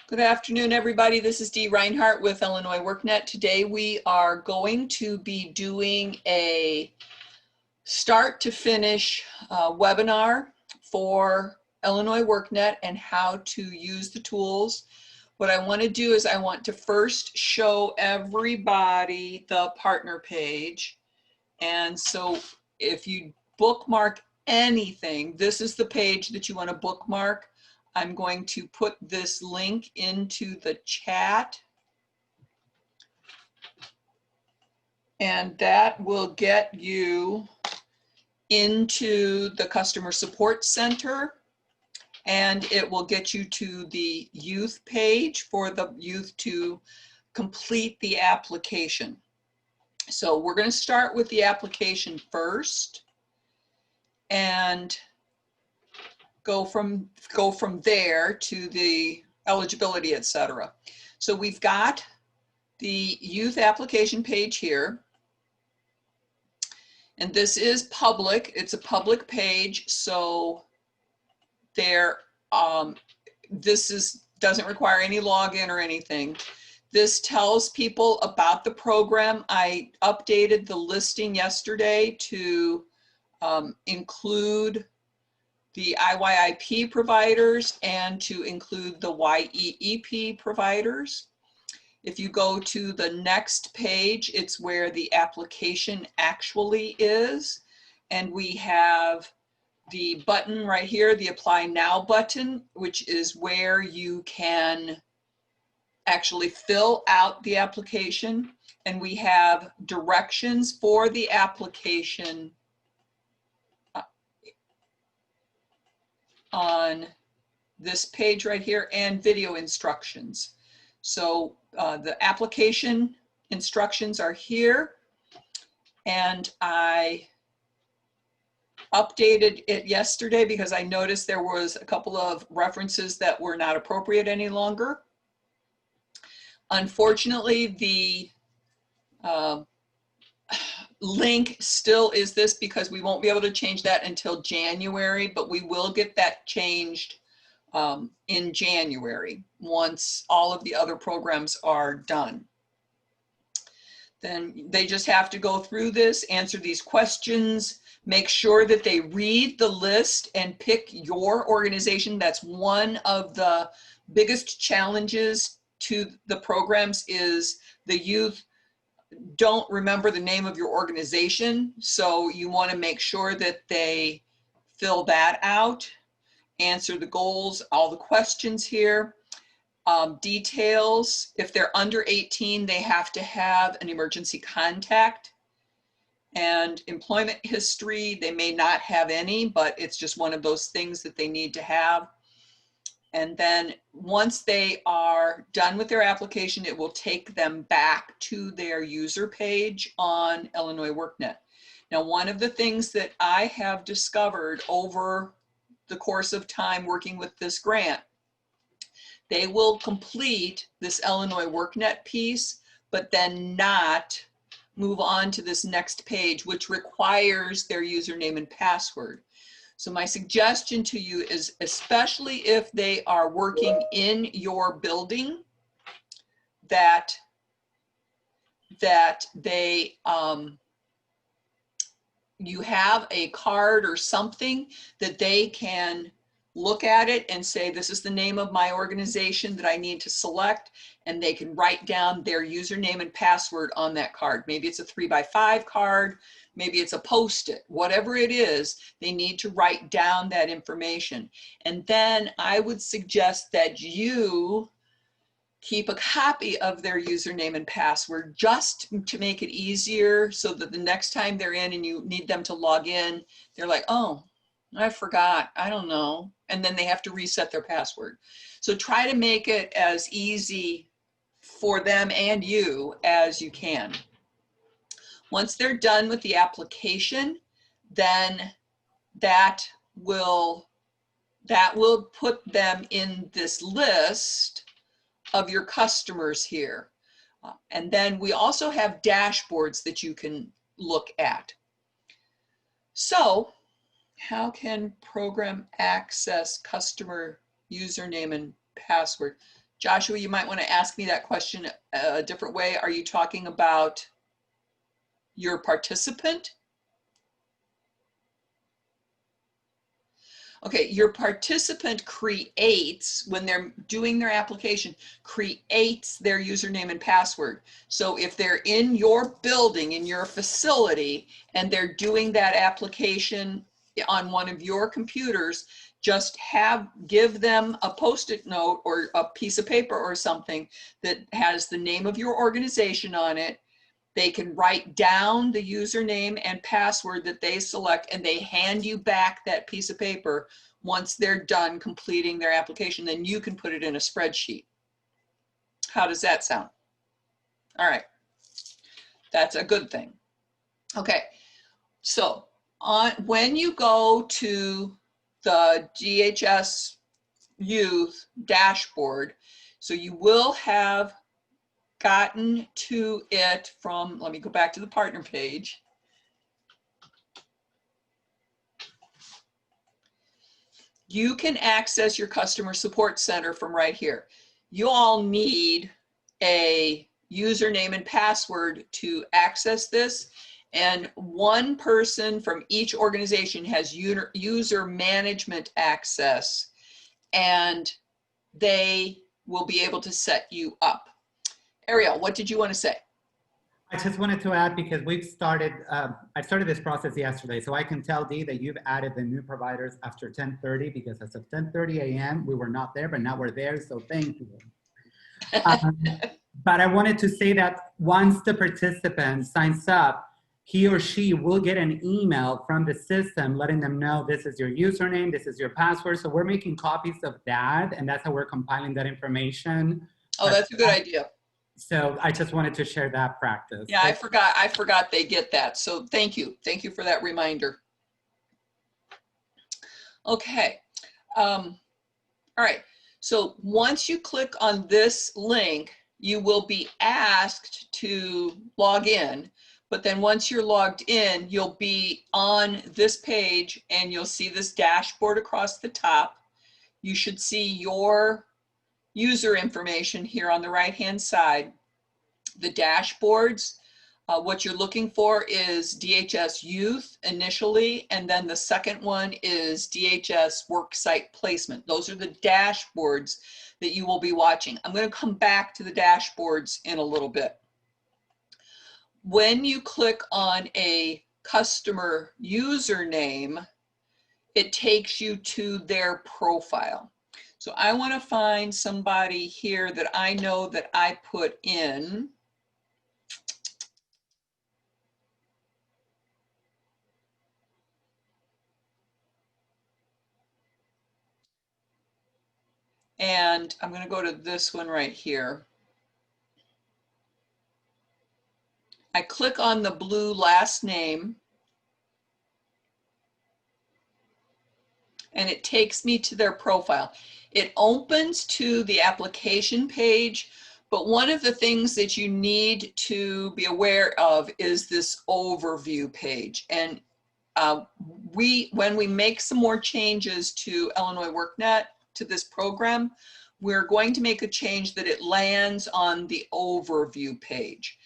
Good afternoon, everybody. This is Dee Reinhardt with Illinois WorkNet. Today we are going to be doing a start to finish webinar for Illinois WorkNet and how to use the tools. What I want to do is I want to first show everybody the partner page. And so if you bookmark anything, this is the page that you want to bookmark. I'm going to put this link into the chat, and that will get you into the Customer Support Center, and it will get you to the youth page for the youth to complete the application. So we're going to start with the application first and go from there to the eligibility, etc. So we've got the youth application page here, and this is public. It's a public page, so there doesn't require any login or anything. This tells people about the program. I updated the listing yesterday to include the IYIP providers and to include the YEEP providers. If you go to the next page, it's where the application actually is. And we have the button right here, the Apply Now button, which is where you can actually fill out the application. And we have directions for the application on this page right here, and video instructions. So the application instructions are here, and I updated it yesterday because I noticed there was a couple of references that were not appropriate any longer. Unfortunately, the link still is this because we won't be able to change that until January, but we will get that changed in January once all of the other programs are done. Then they just have to go through this, answer these questions, make sure that they read the list and pick your organization. That's one of the biggest challenges to the programs, is the youth don't remember the name of your organization. So you want to make sure that they fill that out, answer the goals, all the questions here. Details, if they're under 18, they have to have an emergency contact. And employment history, they may not have any, but it's just one of those things that they need to have. And then once they are done with their application, it will take them back to their user page on Illinois WorkNet. Now, one of the things that I have discovered over the course of time working with this grant, they will complete this Illinois WorkNet piece, but then not move on to this next page, which requires their username and password. So my suggestion to you is, especially if they are working in your building, that they you have a card or something that they can look at it and say, this is the name of my organization that I need to select, and they can write down their username and password on that card. Maybe it's a 3x5 card, maybe it's a Post-it, whatever it is, they need to write down that information. And then I would suggest that you keep a copy of their username and password just to make it easier, so that the next time they're in and you need them to log in, they're like, oh, I forgot, I don't know. And then they have to reset their password. So try to make it as easy for them and you as you can. Once they're done with the application, then that will put them in this list of your customers here. And then we also have dashboards that you can look at. So how can program access customer username and password? Joshua, you might want to ask me that question a different way. Are you talking about your participant? Okay, your participant creates, when they're doing their application, creates their username and password. So if they're in your building, in your facility, and they're doing that application on one of your computers, just give them a Post-it note or a piece of paper or something that has the name of your organization on it. They can write down the username and password that they select, and they hand you back that piece of paper once they're done completing their application. Then you can put it in a spreadsheet. How does that sound? All right, that's a good thing. Okay, so when you go to the DHS Youth dashboard, so you will have gotten to it from, let me go back to the partner page. You can access your customer support center from right here. You all need a username and password to access this. And one person from each organization has user management access, and they will be able to set you up. Ariel, what did you want to say? I just wanted to add, because we've started, I started this process yesterday, so I can tell Dee that you've added the new providers after 10:30, because as of 10:30 a.m. we were not there, but now we're there, so thank you. But I wanted to say that once the participant signs up, he or she will get an email from the system letting them know this is your username, this is your password. So we're making copies of that, and that's how we're compiling that information. Oh, that's a good idea. So I just wanted to share that practice. Yeah, I forgot they get that. So thank you. Thank you for that reminder. Okay. All right. So once you click on this link, you will be asked to log in. But then once you're logged in, you'll be on this page and you'll see this dashboard across the top. You should see your user information here on the right-hand side. The dashboards, what you're looking for is DHS Youth initially, and then the second one is DHS Worksite Placement. Those are the dashboards that you will be watching. I'm going to come back to the dashboards in a little bit. When you click on a customer username, it takes you to their profile. So I want to find somebody here that I know that I put in. And I'm going to go to this one right here. I click on the blue last name, and it takes me to their profile. It opens to the application page, but one of the things that you need to be aware of is this overview page. And when we make some more changes to Illinois WorkNet, to this program, we're going to make a change that it lands on the overview page.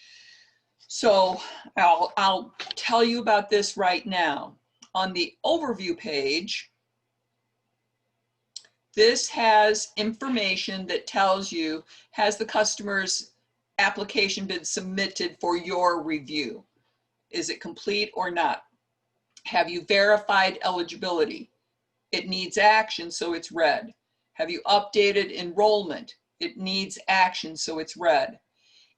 So I'll tell you about this right now. On the overview page, this has information that tells you, has the customer's application been submitted for your review? Is it complete or not? Have you verified eligibility? It needs action, so it's red. Have you updated enrollment? It needs action, so it's red.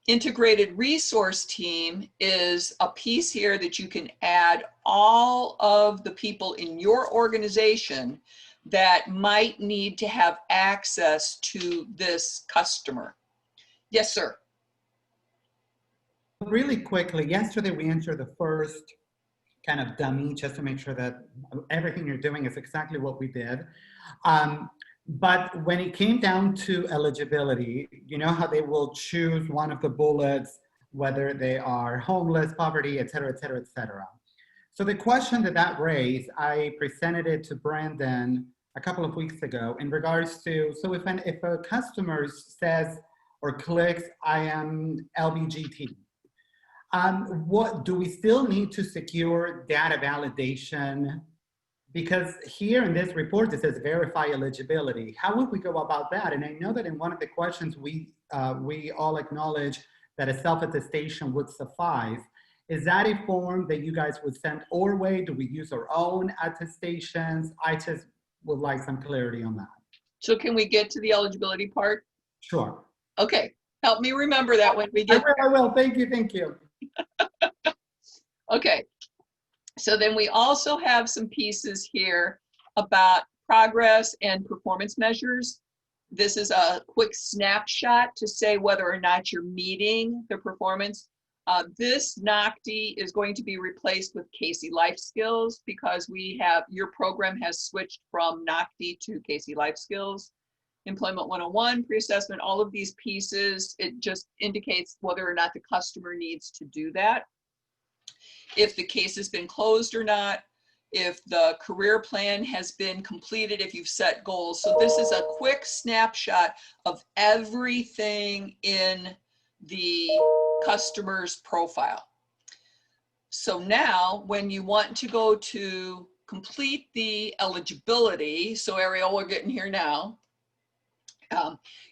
Integrated resource team is a piece here that you can add all of the people in your organization that might need to have access to this customer. Yes, sir. Really quickly, yesterday we entered the first kind of dummy just to make sure that everything you're doing is exactly what we did. But when it came down to eligibility, you know how they will choose one of the bullets, whether they are homeless, poverty, et cetera, et cetera, et cetera. So the question that raised, I presented it to Brandon a couple of weeks ago in regards to, so if a customer says or clicks, I am LBGT, what do we still need to secure data validation? Because here in this report, it says verify eligibility. How would we go about that? And I know that in one of the questions, we all acknowledge that a self-attestation would suffice. Is that a form that you guys would send our way? Do we use our own attestations? I just would like some clarity on that. So can we get to the eligibility part? Sure. Okay, help me remember that when we get I will. Thank you. Thank you. Okay, so then we also have some pieces here about progress and performance measures. This is a quick snapshot to say whether or not you're meeting the performance. This NOCD is going to be replaced with Casey Life Skills because your program has switched from NOCD to Casey Life Skills. Employment 101, pre-assessment, all of these pieces, it just indicates whether or not the customer needs to do that. If the case has been closed or not, if the career plan has been completed, if you've set goals. So this is a quick snapshot of everything in the customer's profile. So now when you want to go to complete the eligibility, so Ariel, we're getting here now,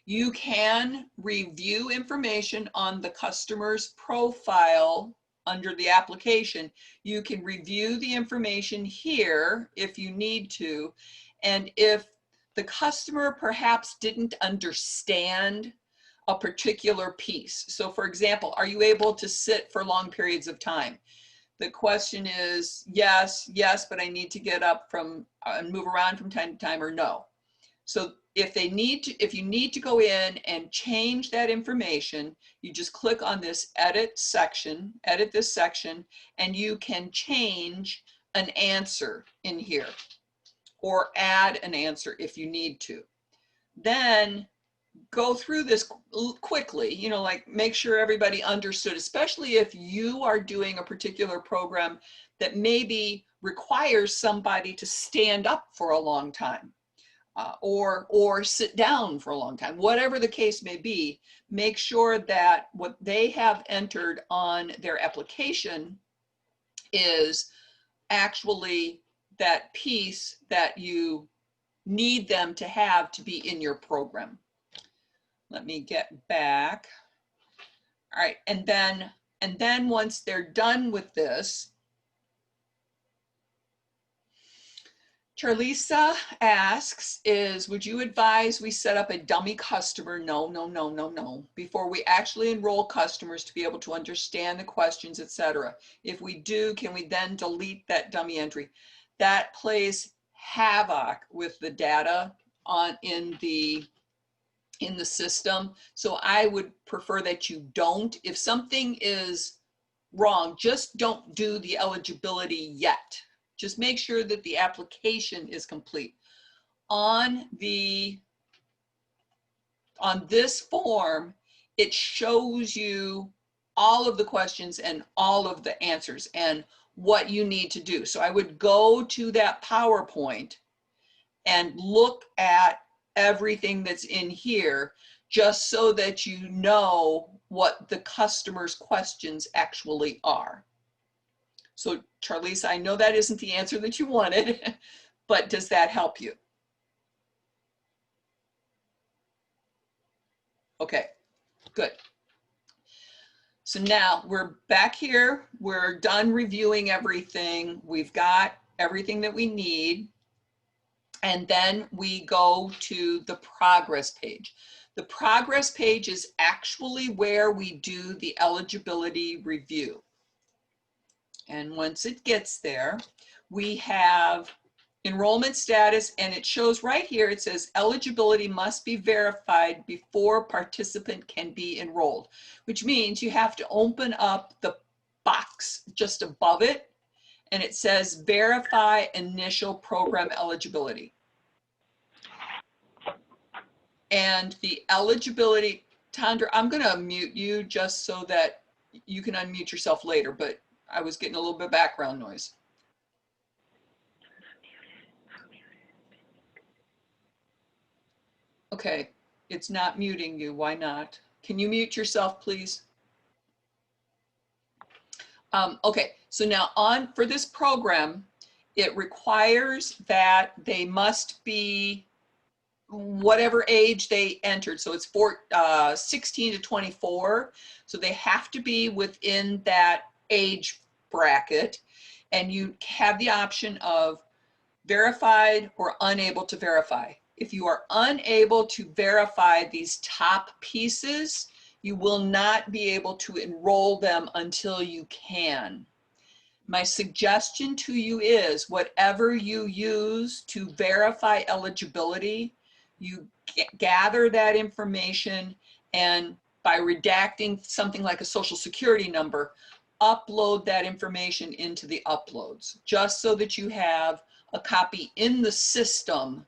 you can review information on the customer's profile under the application. You can review the information here if you need to. And if the customer perhaps didn't understand a particular piece. So for example, are you able to sit for long periods of time? The question is yes, but I need to get up from and move around from time to time, or no. So if you need to go in and change that information, you just click on this edit this section, and you can change an answer in here or add an answer if you need to. Then go through this quickly, like make sure everybody understood, especially if you are doing a particular program that maybe requires somebody to stand up for a long time. Or sit down for a long time, whatever the case may be. Make sure that what they have entered on their application is actually that piece that you need them to have to be in your program. Let me get back. All right, and then once they're done with this, Charlisa asks, would you advise we set up a dummy customer? No. Before we actually enroll customers to be able to understand the questions, etc. If we do, can we then delete that dummy entry? That plays havoc with the data in the system. So I would prefer that you don't. If something is wrong, just don't do the eligibility yet. Just make sure that the application is complete. On this form, it shows you all of the questions and all of the answers and what you need to do. So I would go to that PowerPoint and look at everything that's in here, just so that you know what the customer's questions actually are. So Charlisa, I know that isn't the answer that you wanted, but does that help you? Okay, good. So now we're back here. We're done reviewing everything. We've got everything that we need. And then we go to the progress page. The progress page is actually where we do the eligibility review. And once it gets there, we have enrollment status, and it shows right here, it says eligibility must be verified before participant can be enrolled, which means you have to open up the box just above it, and it says verify initial program eligibility. And the eligibility, Tandra, I'm going to unmute you just so that you can unmute yourself later, but I was getting a little bit of background noise. Okay, it's not muting you. Why not? Can you mute yourself, please? Okay, so now for this program, it requires that they must be whatever age they entered. So it's 16 to 24. So they have to be within that age bracket. And you have the option of verified or unable to verify. If you are unable to verify these top pieces, you will not be able to enroll them until you can. My suggestion to you is whatever you use to verify eligibility, you gather that information, and by redacting something like a social security number, upload that information into the uploads, just so that you have a copy in the system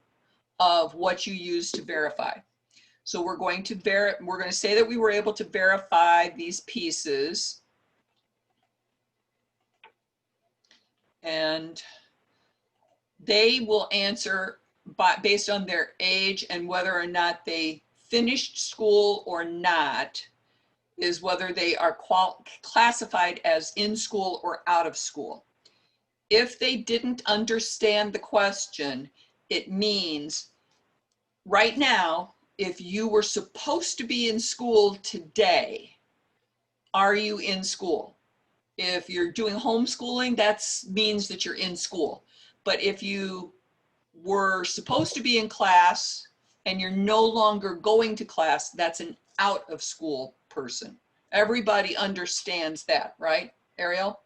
of what you use to verify. So we're going to say that we were able to verify these pieces, and they will answer based on their age and whether or not they finished school or not, is whether they are classified as in school or out of school. If they didn't understand the question, it means right now, if you were supposed to be in school today, are you in school? If you're doing homeschooling, that means that you're in school. But if you were supposed to be in class and you're no longer going to class, that's an out of school person. Everybody understands that, right, Ariel?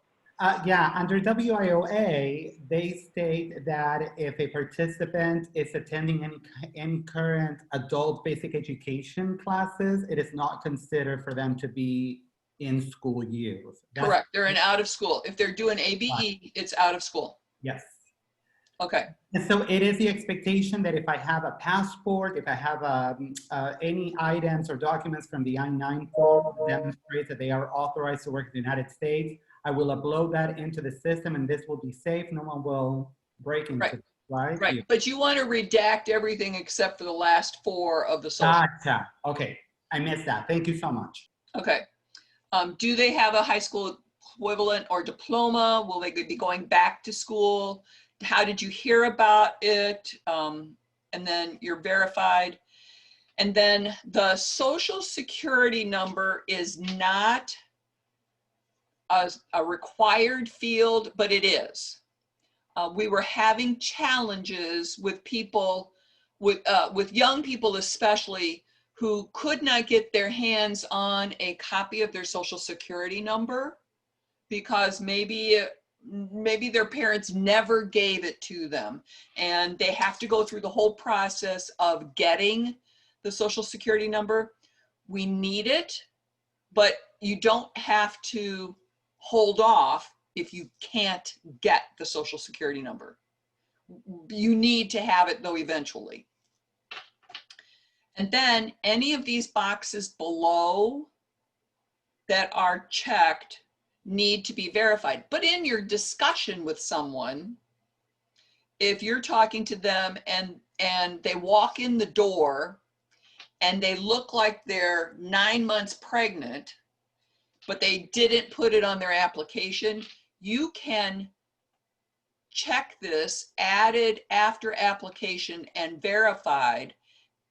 Yeah, under WIOA, they state that if a participant is attending any current adult basic education classes, it is not considered for them to be in school use. Correct. They're in out of school. If they're doing ABE, it's out of school. Yes. Okay. And so it is the expectation that if I have a passport, if I have any items or documents from the I-9 form that demonstrate that they are authorized to work in the United States, I will upload that into the system, and this will be safe. No one will break into it, right? Right. But you want to redact everything except for the last 4 of the social. Gotcha. Okay. I missed that. Thank you so much. Okay. Do they have a high school equivalent or diploma? Will they be going back to school? How did you hear about it? And then you're verified. And then the social security number is not a required field, but it is. We were having challenges with people, with young people especially, who could not get their hands on a copy of their social security number because maybe their parents never gave it to them, and they have to go through the whole process of getting the social security number. We need it, but you don't have to hold off if you can't get the social security number. You need to have it though eventually. And then any of these boxes below that are checked need to be verified. But in your discussion with someone, if you're talking to them and they walk in the door and they look like they're 9 months pregnant, but they didn't put it on their application, you can check this, added after application and verified,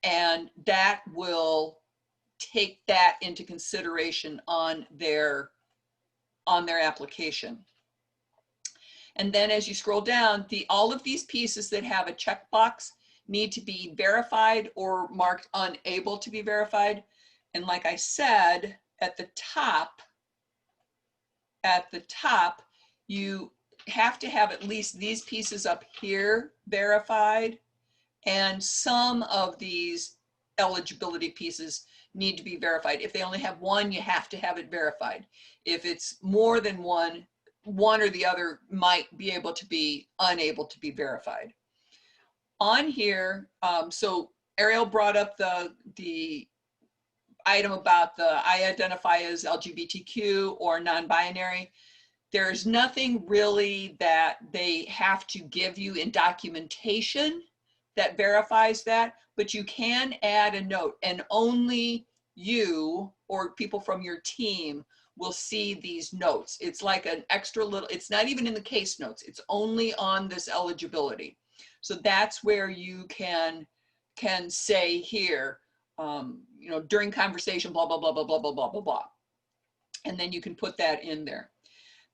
and that will take that into consideration on their application. And then as you scroll down, all of these pieces that have a checkbox need to be verified or marked unable to be verified. And like I said, at the top, you have to have at least these pieces up here verified, and some of these eligibility pieces need to be verified. If they only have one, you have to have it verified. If it's more than one or the other might be able to be unable to be verified. On here, so Ariel brought up the item about I identify as LGBTQ or non-binary. There's nothing really that they have to give you in documentation that verifies that, but you can add a note, and only you or people from your team will see these notes. It's like an extra little, it's not even in the case notes, it's only on this eligibility. So that's where you can say here, you know, during conversation, blah, blah, blah, blah, blah, blah, blah, blah, blah. And then you can put that in there.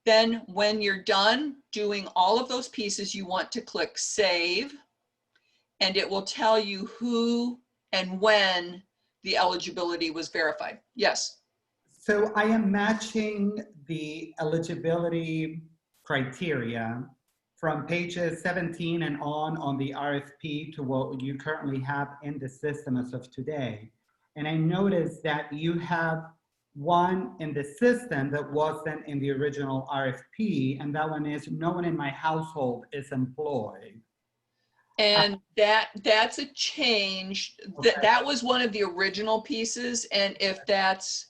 Then when you're done doing all of those pieces, you want to click save, and it will tell you who and when the eligibility was verified. Yes. So I am matching the eligibility criteria from pages 17 and on the RFP to what you currently have in the system as of today. And I noticed that you have one in the system that wasn't in the original RFP, and that one is no one in my household is employed. And that's a change. Okay. That was one of the original pieces, and if that's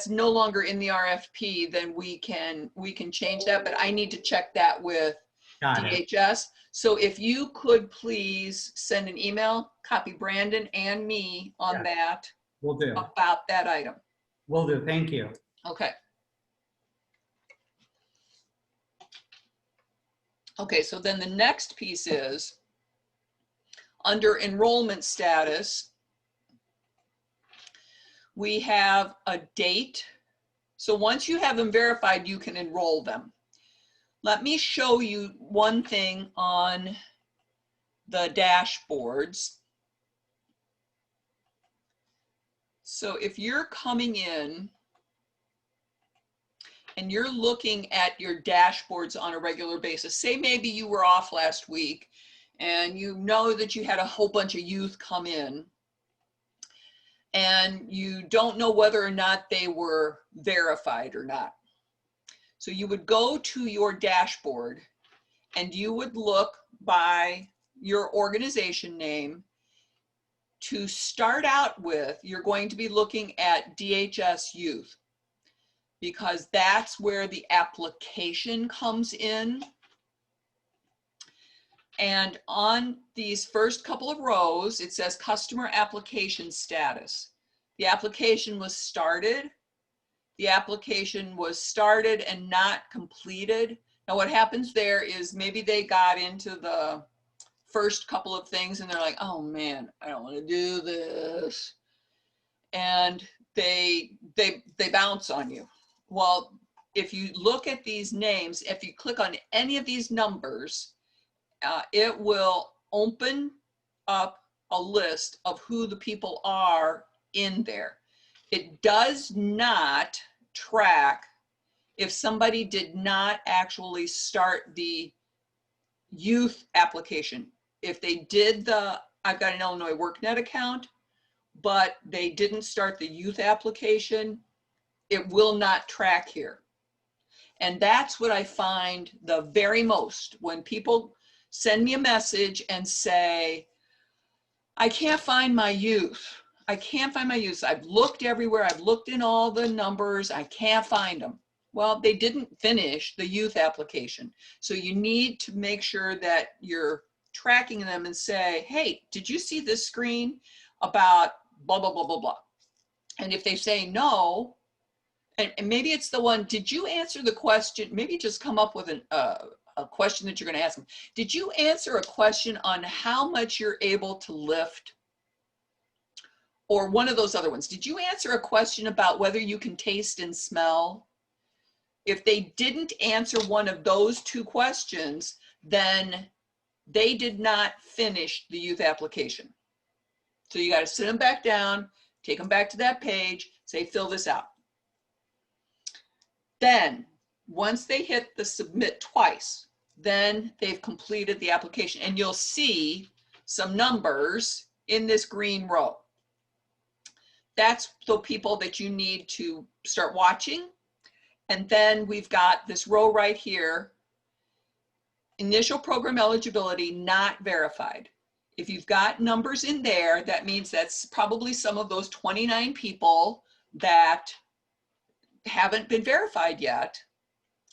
no longer in the RFP, then we can change that, but I need to check that with Got it. DHS. So if you could please send an email, copy Brandon and me on that. Will do. About that item. Will do. Thank you. Okay. Okay, so then the next piece is under enrollment status, we have a date. So once you have them verified, you can enroll them. Let me show you one thing on the dashboards. So if you're coming in and you're looking at your dashboards on a regular basis, say maybe you were off last week and you know that you had a whole bunch of youth come in and you don't know whether or not they were verified or not. So you would go to your dashboard and you would look by your organization name. To start out with, you're going to be looking at DHS Youth, because that's where the application comes in. And on these first couple of rows, it says customer application status. The application was started. The application was started and not completed. Now what happens there is maybe they got into the first couple of things and they're like, oh man, I don't want to do this. And they bounce on you. Well, if you look at these names, if you click on any of these numbers, it will open up a list of who the people are in there. It does not track if somebody did not actually start the youth application. If they did I've got an Illinois WorkNet account, but they didn't start the youth application, it will not track here. And that's what I find the very most when people send me a message and say, I can't find my youth. I can't find my youth. I've looked everywhere. I've looked in all the numbers. I can't find them. Well, they didn't finish the youth application. So you need to make sure that you're tracking them and say, hey, did you see this screen about blah, blah, blah, blah, blah. And if they say no, and maybe it's the one, did you answer the question? Maybe just come up with a question that you're going to ask them. Did you answer a question on how much you're able to lift? Or one of those other ones. Did you answer a question about whether you can taste and smell? If they didn't answer one of those two questions, then they did not finish the youth application. So you got to sit them back down, take them back to that page, say, fill this out. Then once they hit the submit twice, then they've completed the application, and you'll see some numbers in this green row. That's the people that you need to start watching. And then we've got this row right here, initial program eligibility not verified. If you've got numbers in there, that means that's probably some of those 29 people that haven't been verified yet.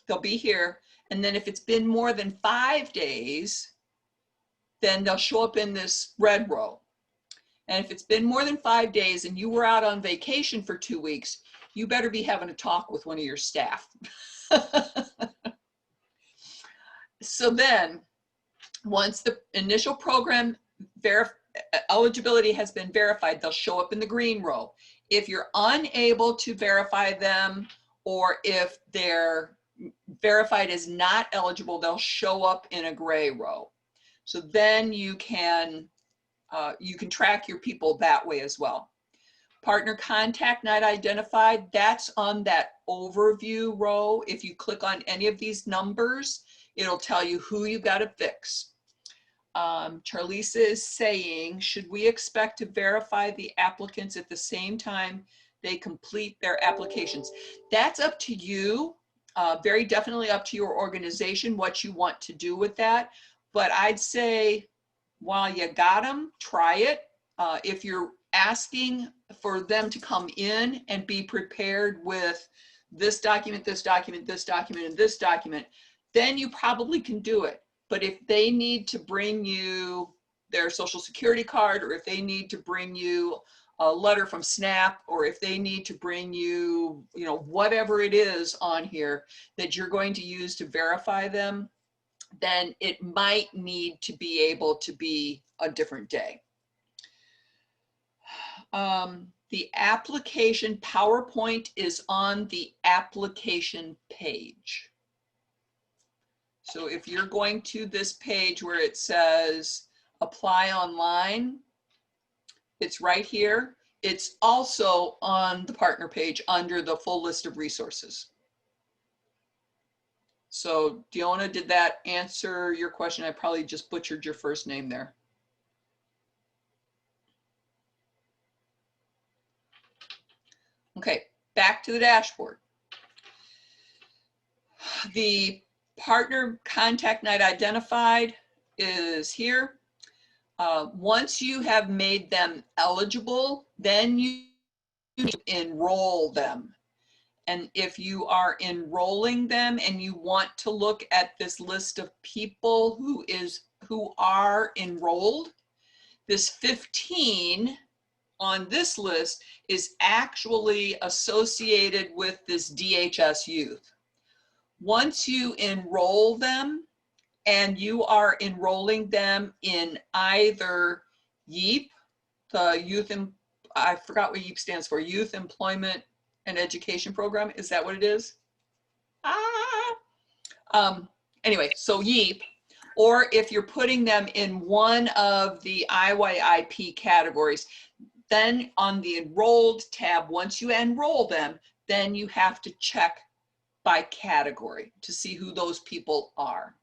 They'll be here. And then if it's been more than 5 days, then they'll show up in this red row. And if it's been more than 5 days and you were out on vacation for 2 weeks, you better be having a talk with one of your staff. So then, once the initial program eligibility has been verified, they'll show up in the green row. If you're unable to verify them, or if they're verified as not eligible, they'll show up in a gray row. So then you can track your people that way as well. Partner contact not identified, that's on that overview row. If you click on any of these numbers, it'll tell you who you got to fix. Charlisa is saying, should we expect to verify the applicants at the same time they complete their applications? That's up to you. Very definitely up to your organization, what you want to do with that. But I'd say while you got them, try it. If you're asking for them to come in and be prepared with this document, this document, this document, and this document, then you probably can do it. But if they need to bring you their social security card, or if they need to bring you a letter from SNAP, or if they need to bring you, whatever it is on here that you're going to use to verify them, then it might need to be able to be a different day. The application PowerPoint is on the application page. So if you're going to this page where it says apply online, it's right here. It's also on the partner page under the full list of resources. So Diona, did that answer your question? I probably just butchered your first name there. Okay, back to the dashboard. The partner contact not identified is here. Once you have made them eligible, then you enroll them. And if you are enrolling them and you want to look at this list of people who are enrolled, this 15 on this list is actually associated with this DHS youth. Once you enroll them and you are enrolling them in either YEEP, the youth, I forgot what YEEP stands for, Youth Employment and Education Program. Is that what it is? Anyway, so YEEP, or if you're putting them in one of the IYIP categories, then on the enrolled tab, once you enroll them, then you have to check by category to see who those people are.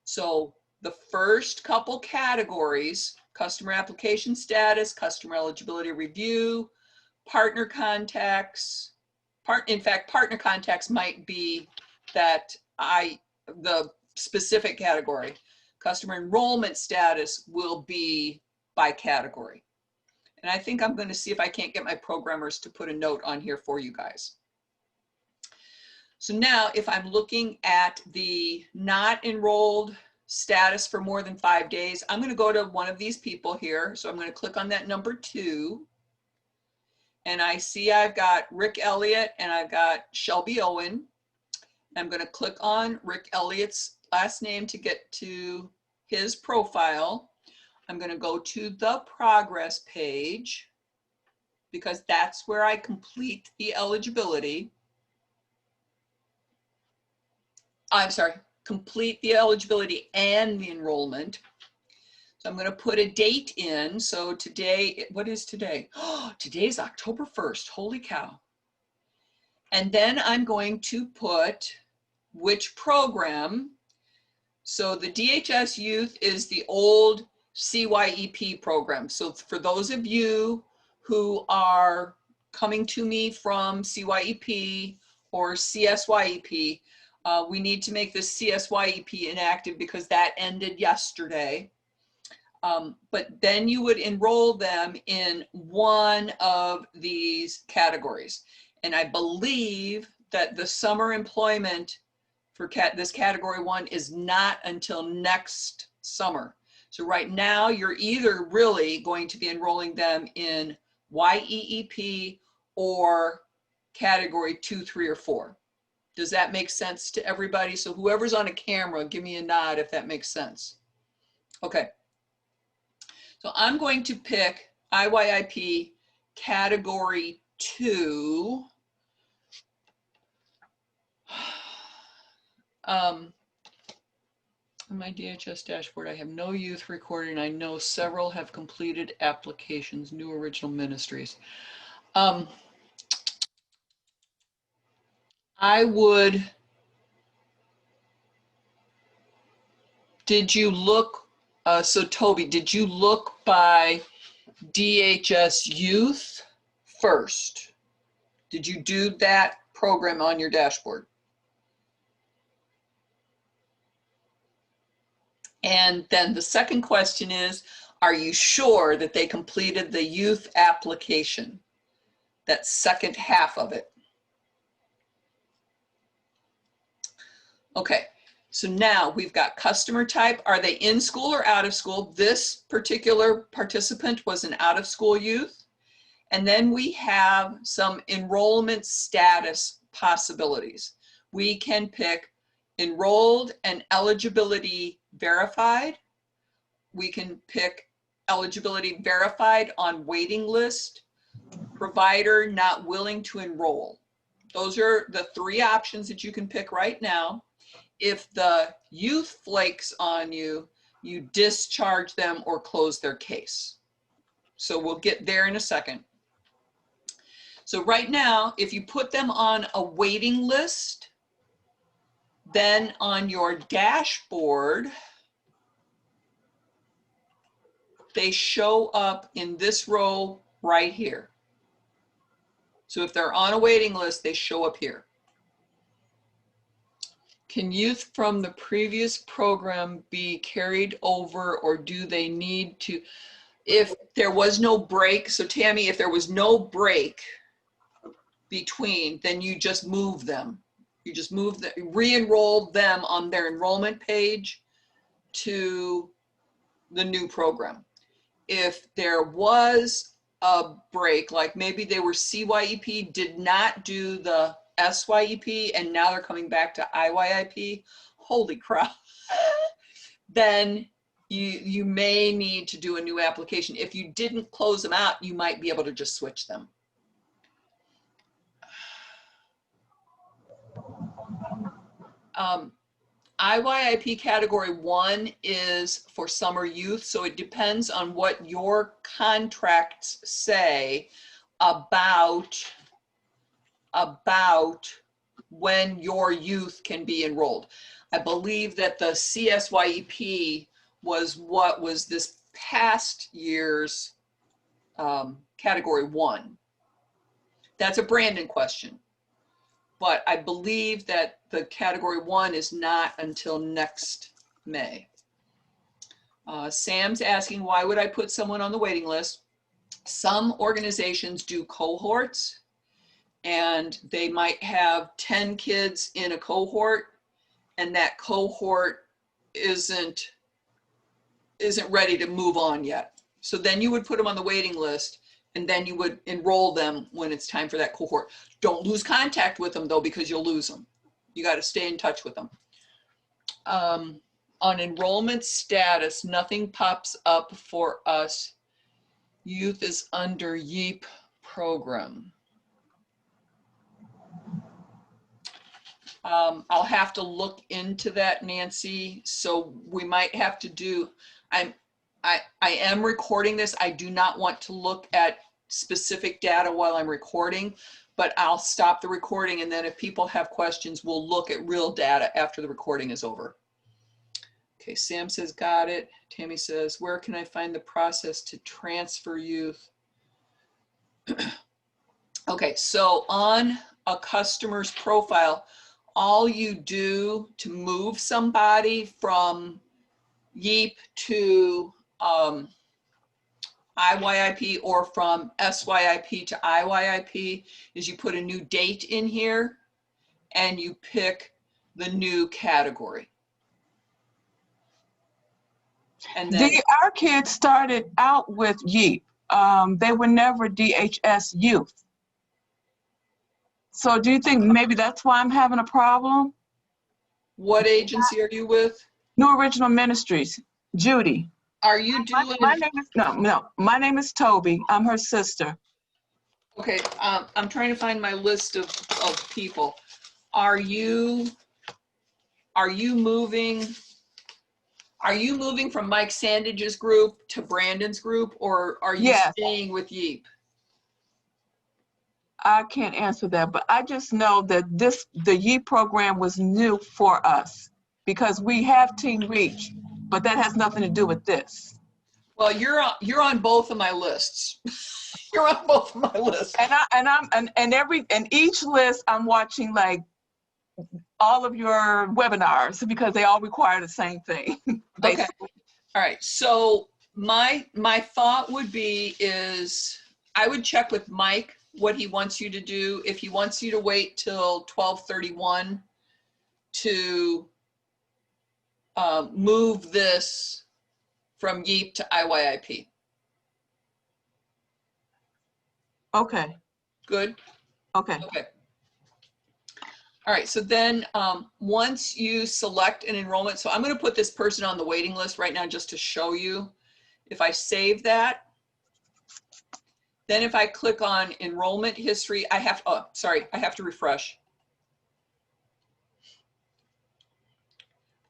So the first couple categories, customer application status, customer eligibility review, partner contacts, in fact, partner contacts might be the specific category. Customer enrollment status will be by category. And I think I'm going to see if I can't get my programmers to put a note on here for you guys. So now if I'm looking at the not enrolled status for more than 5 days, I'm going to go to one of these people here. So I'm going to click on that number 2. And I see I've got Rick Elliott and I've got Shelby Owen. I'm going to click on Rick Elliott's last name to get to his profile. I'm going to go to the progress page because that's where I complete the eligibility. I'm sorry, complete the eligibility and the enrollment. So I'm going to put a date in. So today, what is today? Oh, today's October 1st. Holy cow. And then I'm going to put which program. So the DHS Youth is the old CYEP program. So for those of you who are coming to me from CYEP or CSYEP, we need to make this CSYEP inactive because that ended yesterday. But then you would enroll them in one of these categories. And I believe that the summer employment for this category 1 is not until next summer. So right now, you're either really going to be enrolling them in YEEP or category 2, 3, or 4. Does that make sense to everybody? So whoever's on a camera, give me a nod if that makes sense. Okay. So I'm going to pick IYIP category 2. On my DHS dashboard, I have no youth recorded, and I know several have completed applications, new original ministries. I would, did you look, so Toby, did you look by DHS youth first? Did you do that program on your dashboard? And then the second question is, are you sure that they completed the youth application? That second half of it. Okay, so now we've got customer type. Are they in school or out of school? This particular participant was an out of school youth. And then we have some enrollment status possibilities. We can pick enrolled and eligibility verified. We can pick eligibility verified on waiting list, provider not willing to enroll. Those are the 3 options that you can pick right now. If the youth flakes on you, you discharge them or close their case. So we'll get there in a second. So right now, if you put them on a waiting list, then on your dashboard, they show up in this row right here. So if they're on a waiting list, they show up here. Can youth from the previous program be carried over, or do they need to, if there was no break, so Tammy, if there was no break between, then you just move them. You just move the, re-enroll them on their enrollment page to the new program. If there was a break, like maybe they were CYEP, did not do the SYEP, and now they're coming back to IYIP, holy crap, then you may need to do a new application. If you didn't close them out, you might be able to just switch them. IYIP category 1 is for summer youth, so it depends on what your contracts say about when your youth can be enrolled. I believe that the CSYEP was what was this past year's category 1. That's a Brandon question. But I believe that the category 1 is not until next May. Sam's asking, why would I put someone on the waiting list? Some organizations do cohorts, and they might have 10 kids in a cohort, and that cohort isn't ready to move on yet. So then you would put them on the waiting list, and then you would enroll them when it's time for that cohort. Don't lose contact with them though, because you'll lose them. You got to stay in touch with them. On enrollment status, nothing pops up for us. Youth is under YEEP program. I'll have to look into that, Nancy. So we might have to do, I am recording this. I do not want to look at specific data while I'm recording, but I'll stop the recording, and then if people have questions, we'll look at real data after the recording is over. Okay, Sam says, got it. Tammy says, where can I find the process to transfer youth? Okay, so on a customer's profile, all you do to move somebody from YEEP to IYIP or from SYIP to IYIP is you put a new date in here and you pick the new category. And then, Our kids started out with YEEP. They were never DHS youth. So do you think maybe that's why I'm having a problem? what agency are you with? New Original Ministries, Judy. Are you doing? My name is, no, my name is Toby. I'm her sister. Okay, I'm trying to find my list of people. Are you moving from Mike Sandage's group to Brandon's group, or are you Yes. staying with YEEP? I can't answer that, but I just know that the YEEP program was new for us because we have Teen Reach, but that has nothing to do with this. Well, you're on both of my lists. You're on both of my lists. And each list I'm watching like all of your webinars because they all require the same thing. Okay. All right. So my thought would be is I would check with Mike what he wants you to do. If he wants you to wait till 12/31 to move this from YEEP to IYIP. Okay. Good. Okay. Okay. All right, so then once you select an enrollment, so I'm going to put this person on the waiting list right now just to show you. If I save that, then if I click on enrollment history, I have to refresh.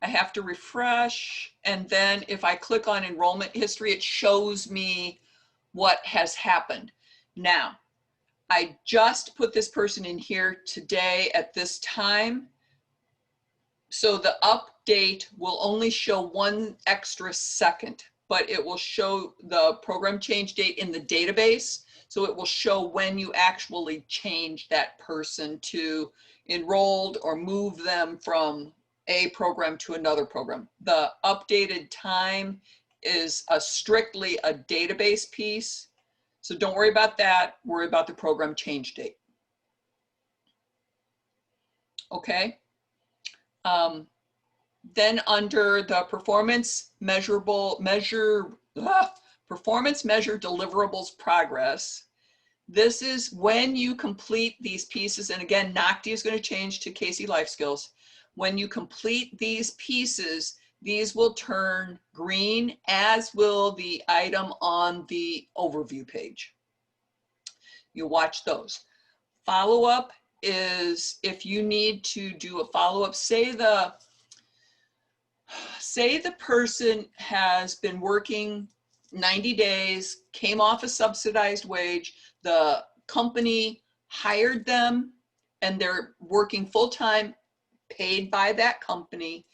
I have to refresh, and then if I click on enrollment history, it shows me what has happened. Now, I just put this person in here today at this time. So the update will only show 1 extra second, but it will show the program change date in the database. So it will show when you actually change that person to enrolled or move them from a program to another program. The updated time is strictly a database piece. So don't worry about that, worry about the program change date. Okay. Then under the performance measure deliverables progress, this is when you complete these pieces. And again, NOCTI is going to change to Casey Life Skills. When you complete these pieces, these will turn green, as will the item on the overview page. You watch those. Follow-up is if you need to do a follow-up, say the person has been working 90 days, came off a subsidized wage, the company hired them, and they're working full-time, paid by that company.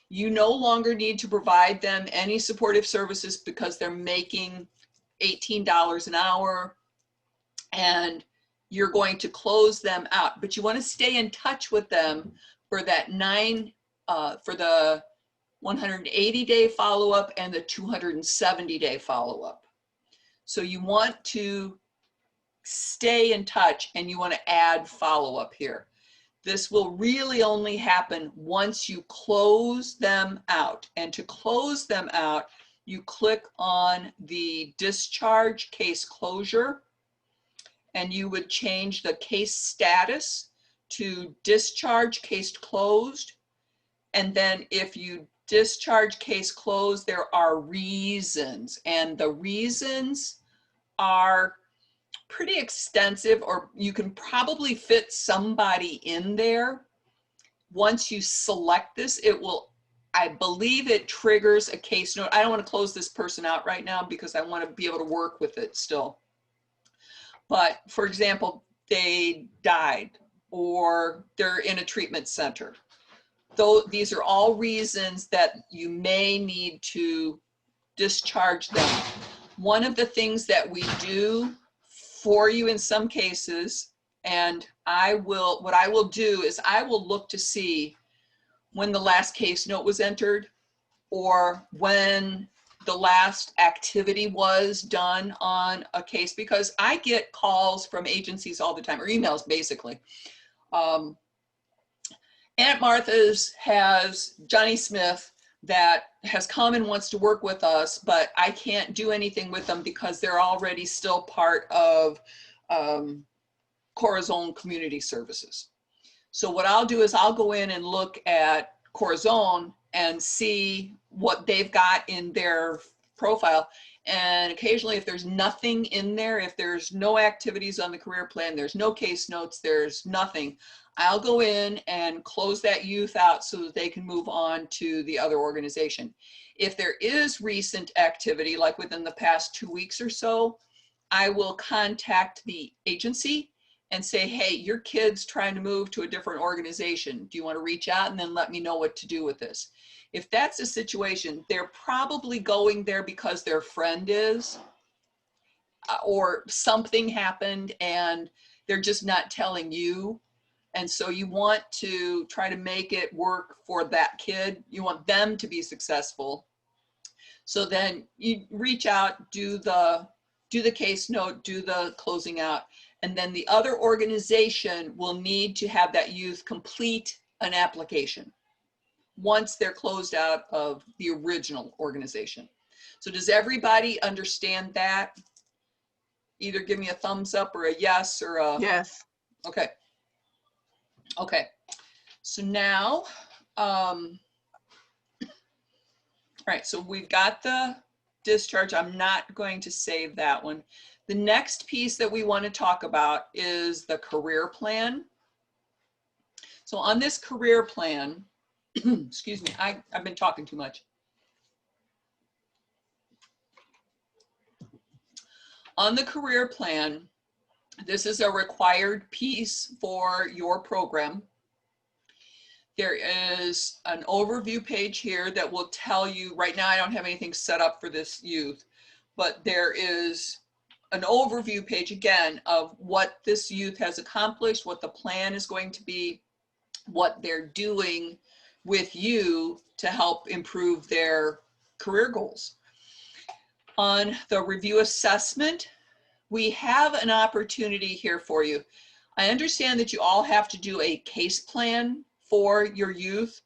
You no longer need to provide them any supportive services because they're making $18 an hour, and you're going to close them out. But you want to stay in touch with them for that for the 180-day follow-up and the 270-day follow-up. So you want to stay in touch, and you want to add follow-up here. This will really only happen once you close them out. And to close them out, you click on the discharge case closure, and you would change the case status to discharge case closed. And then if you discharge case closed, there are reasons, and the reasons are pretty extensive, or you can probably fit somebody in there. Once you select this, it will, I believe it triggers a case note. I don't want to close this person out right now because I want to be able to work with it still. But for example, they died or they're in a treatment center. Though these are all reasons that you may need to discharge them. One of the things that we do for you in some cases, and what I will do is I will look to see when the last case note was entered or when the last activity was done on a case, because I get calls from agencies all the time, or emails basically. Aunt Martha's has Johnny Smith that has come and wants to work with us, but I can't do anything with them because they're already still part of Corazon Community Services. So what I'll do is I'll go in and look at Corazon and see what they've got in their profile. And occasionally, if there's nothing in there, if there's no activities on the career plan, there's no case notes, there's nothing, I'll go in and close that youth out so that they can move on to the other organization. If there is recent activity, like within the past 2 weeks or so, I will contact the agency and say, hey, your kid's trying to move to a different organization. Do you want to reach out and then let me know what to do with this? If that's the situation, they're probably going there because their friend is, or something happened and they're just not telling you. And so you want to try to make it work for that kid. You want them to be successful. So then you reach out, do the case note, do the closing out, and then the other organization will need to have that youth complete an application once they're closed out of the original organization. So does everybody understand that? Either give me a thumbs up or a yes or a... Yes. Okay. Okay. So now, all right, so we've got the discharge. I'm not going to save that one. The next piece that we want to talk about is the career plan. So on this career plan, excuse me, I've been talking too much. On the career plan, this is a required piece for your program. There is an overview page here that will tell you, right now I don't have anything set up for this youth, but there is an overview page again of what this youth has accomplished, what the plan is going to be, what they're doing with you to help improve their career goals. On the review assessment, we have an opportunity here for you. I understand that you all have to do a case plan for your youth,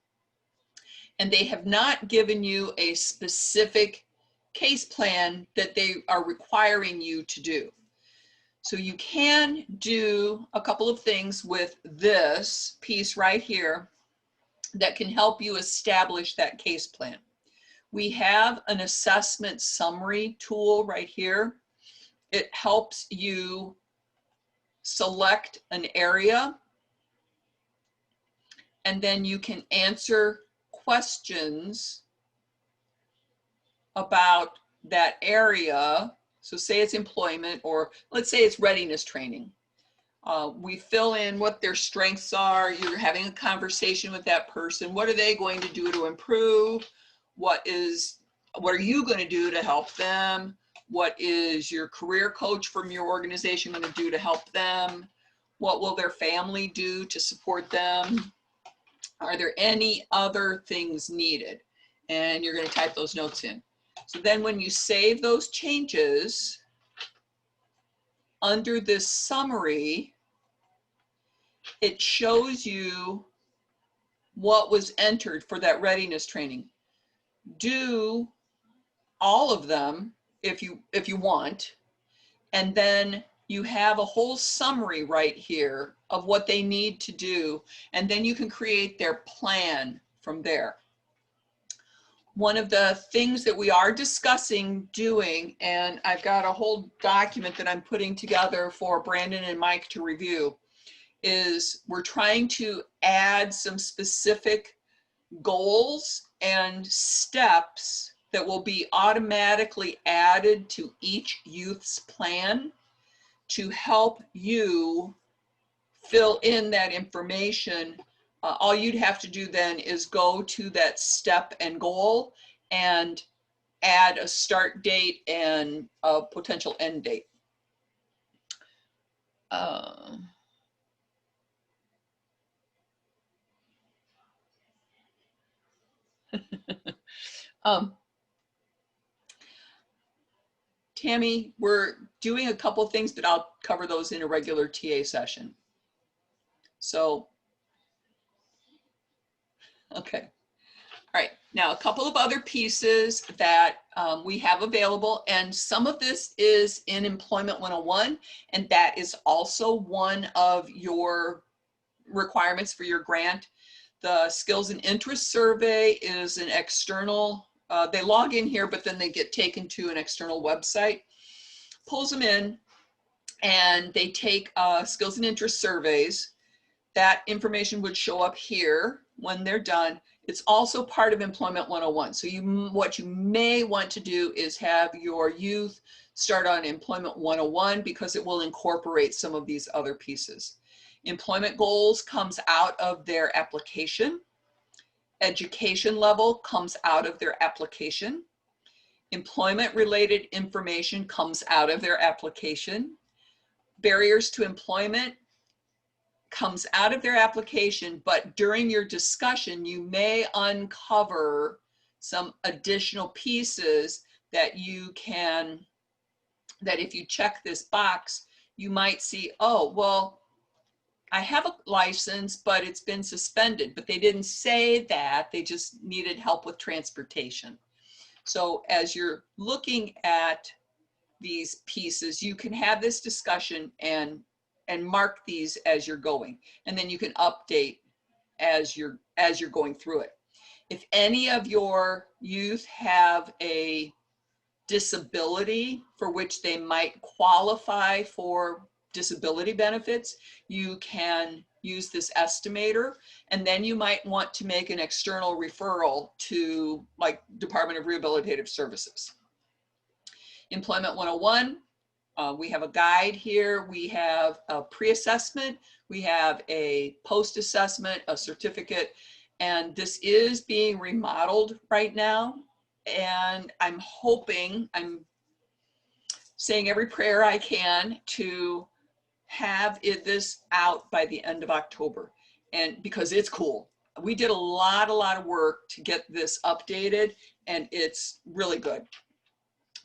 and they have not given you a specific case plan that they are requiring you to do. So you can do a couple of things with this piece right here that can help you establish that case plan. We have an assessment summary tool right here. It helps you select an area, and then you can answer questions about that area. So say it's employment, or let's say it's readiness training. We fill in what their strengths are. You're having a conversation with that person. What are they going to do to improve? What are you going to do to help them? What is your career coach from your organization going to do to help them? What will their family do to support them? Are there any other things needed? And you're going to type those notes in. So then when you save those changes, under this summary, it shows you what was entered for that readiness training. Do all of them if you want, and then you have a whole summary right here of what they need to do, and then you can create their plan from there. One of the things that we are discussing doing, and I've got a whole document that I'm putting together for Brandon and Mike to review, is we're trying to add some specific goals and steps that will be automatically added to each youth's plan to help you fill in that information. All you'd have to do then is go to that step and goal and add a start date and a potential end date. Tammy, we're doing a couple of things, but I'll cover those in a regular TA session. So, okay. All right, now a couple of other pieces that we have available, and some of this is in Employment 101, and that is also one of your requirements for your grant. The Skills and Interest Survey is an external, they log in here, but then they get taken to an external website, pulls them in, and they take skills and interest surveys. That information would show up here when they're done. It's also part of Employment 101. So what you may want to do is have your youth start on Employment 101 because it will incorporate some of these other pieces. Employment goals comes out of their application. Education level comes out of their application. Employment related information comes out of their application. Barriers to employment comes out of their application, but during your discussion, you may uncover some additional pieces that you can, that if you check this box, you might see, oh, well, I have a license, but it's been suspended, but they didn't say that, they just needed help with transportation. So as you're looking at these pieces, you can have this discussion and mark these as you're going, and then you can update as you're going through it. If any of your youth have a disability for which they might qualify for disability benefits, you can use this estimator, and then you might want to make an external referral to like Department of Rehabilitative Services. Employment 101, we have a guide here, we have a pre-assessment, we have a post-assessment, a certificate, and this is being remodeled right now. And I'm hoping, I'm saying every prayer I can to have this out by the end of October. And because it's cool. We did a lot of work to get this updated, and it's really good.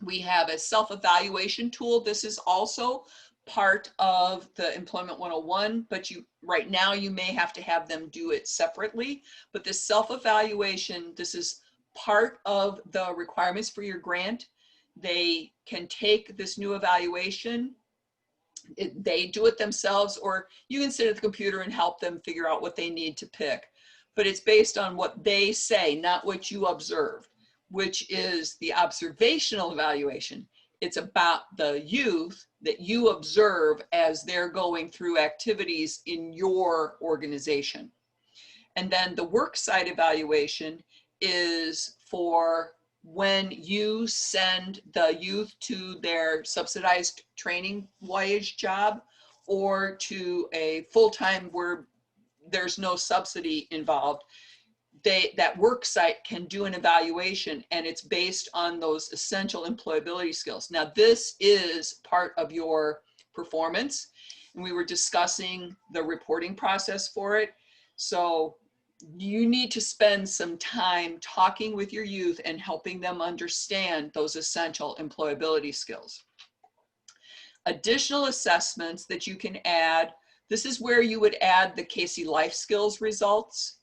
We have a self-evaluation tool. This is also part of the Employment 101, but right now you may have to have them do it separately. But this self-evaluation, this is part of the requirements for your grant. They can take this new evaluation, they do it themselves, or you can sit at the computer and help them figure out what they need to pick. But it's based on what they say, not what you observed, which is the observational evaluation. It's about the youth that you observe as they're going through activities in your organization. And then the worksite evaluation is for when you send the youth to their subsidized training wage job or to a full-time where there's no subsidy involved. That work site can do an evaluation, and it's based on those essential employability skills. Now, this is part of your performance, and we were discussing the reporting process for it. So you need to spend some time talking with your youth and helping them understand those essential employability skills. Additional assessments that you can add, this is where you would add the Casey Life Skills results.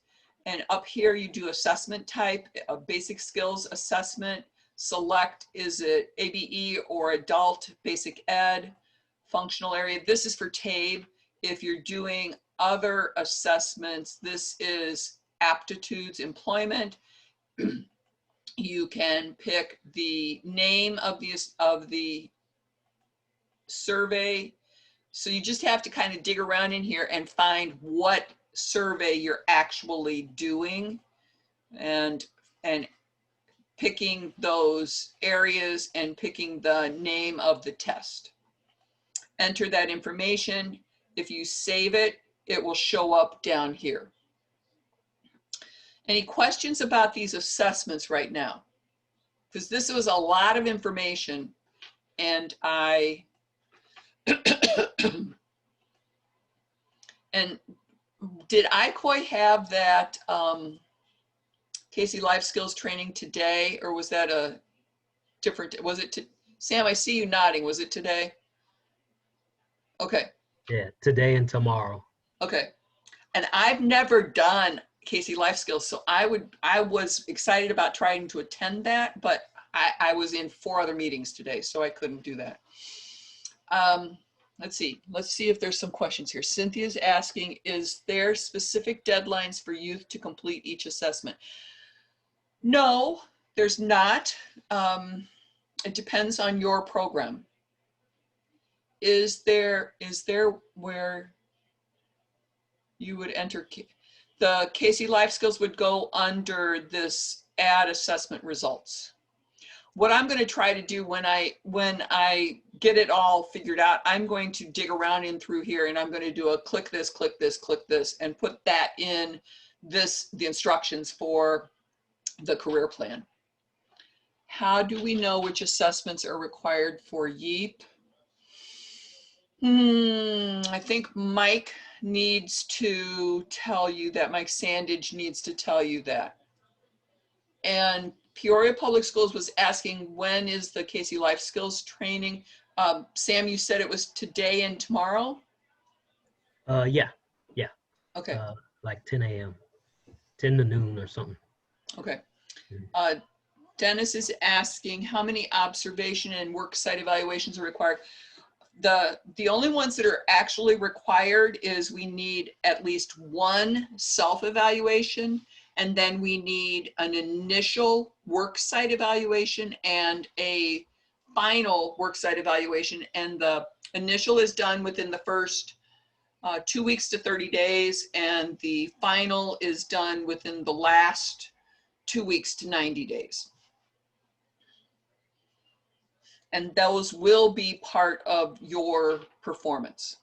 And up here you do assessment type, a basic skills assessment, select, is it ABE or adult basic ed, functional area. This is for TABE. If you're doing other assessments, this is aptitudes employment. You can pick the name of the survey. So you just have to kind of dig around in here and find what survey you're actually doing, and picking those areas and picking the name of the test. Enter that information. If you save it, it will show up down here. Any questions about these assessments right now? Because this was a lot of information, and and did ICOI have that Casey Life Skills training today, or was that a different, was it, Sam, I see you nodding, was it today? Okay. Yeah, today and tomorrow. Okay. And I've never done Casey Life Skills. So I was excited about trying to attend that, but I was in 4 other meetings today, so I couldn't do that. Let's see if there's some questions here. Cynthia's asking, is there specific deadlines for youth to complete each assessment? No, there's not. It depends on your program. Is there where you would enter? The Casey Life Skills would go under this add assessment results. What I'm going to try to do when I get it all figured out, I'm going to dig around in through here, and I'm going to do a click this, and put that in the instructions for the career plan. How do we know which assessments are required for YEEP? I think Mike needs to tell you that. Mike Sandage needs to tell you that. And Peoria Public Schools was asking, when is the Casey Life Skills training? Sam, you said it was today and tomorrow? Yeah. Okay. Like 10 a.m., 10 to noon or something. Okay. Dennis is asking, how many observation and work site evaluations are required? The only ones that are actually required is we need at least 1 self-evaluation, and then we need an initial work site evaluation and a final work site evaluation. And the initial is done within the first 2 weeks to 30 days, and the final is done within the last 2 weeks to 90 days. And those will be part of your performance.